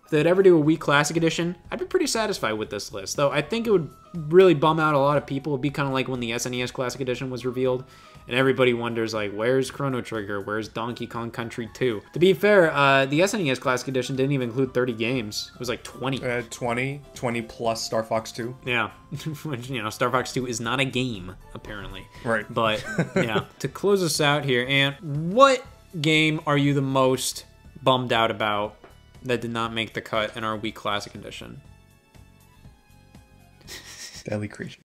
if they'd ever do a Wii Classic Edition, I'd be pretty satisfied with this list. Though I think it would really bum out a lot of people. It'd be kind of like when the SNES Classic Edition was revealed, and everybody wonders, like, where's Chrono Trigger? Where's Donkey Kong Country 2? To be fair, the SNES Classic Edition didn't even include 30 games. It was like 20. 20 plus Star Fox 2. Yeah, which, you know, Star Fox 2 is not a game, apparently. Right. But, yeah. To close us out here, Ant, what game are you the most bummed out about that did not make the cut in our Wii Classic Edition? Deadly Creatures.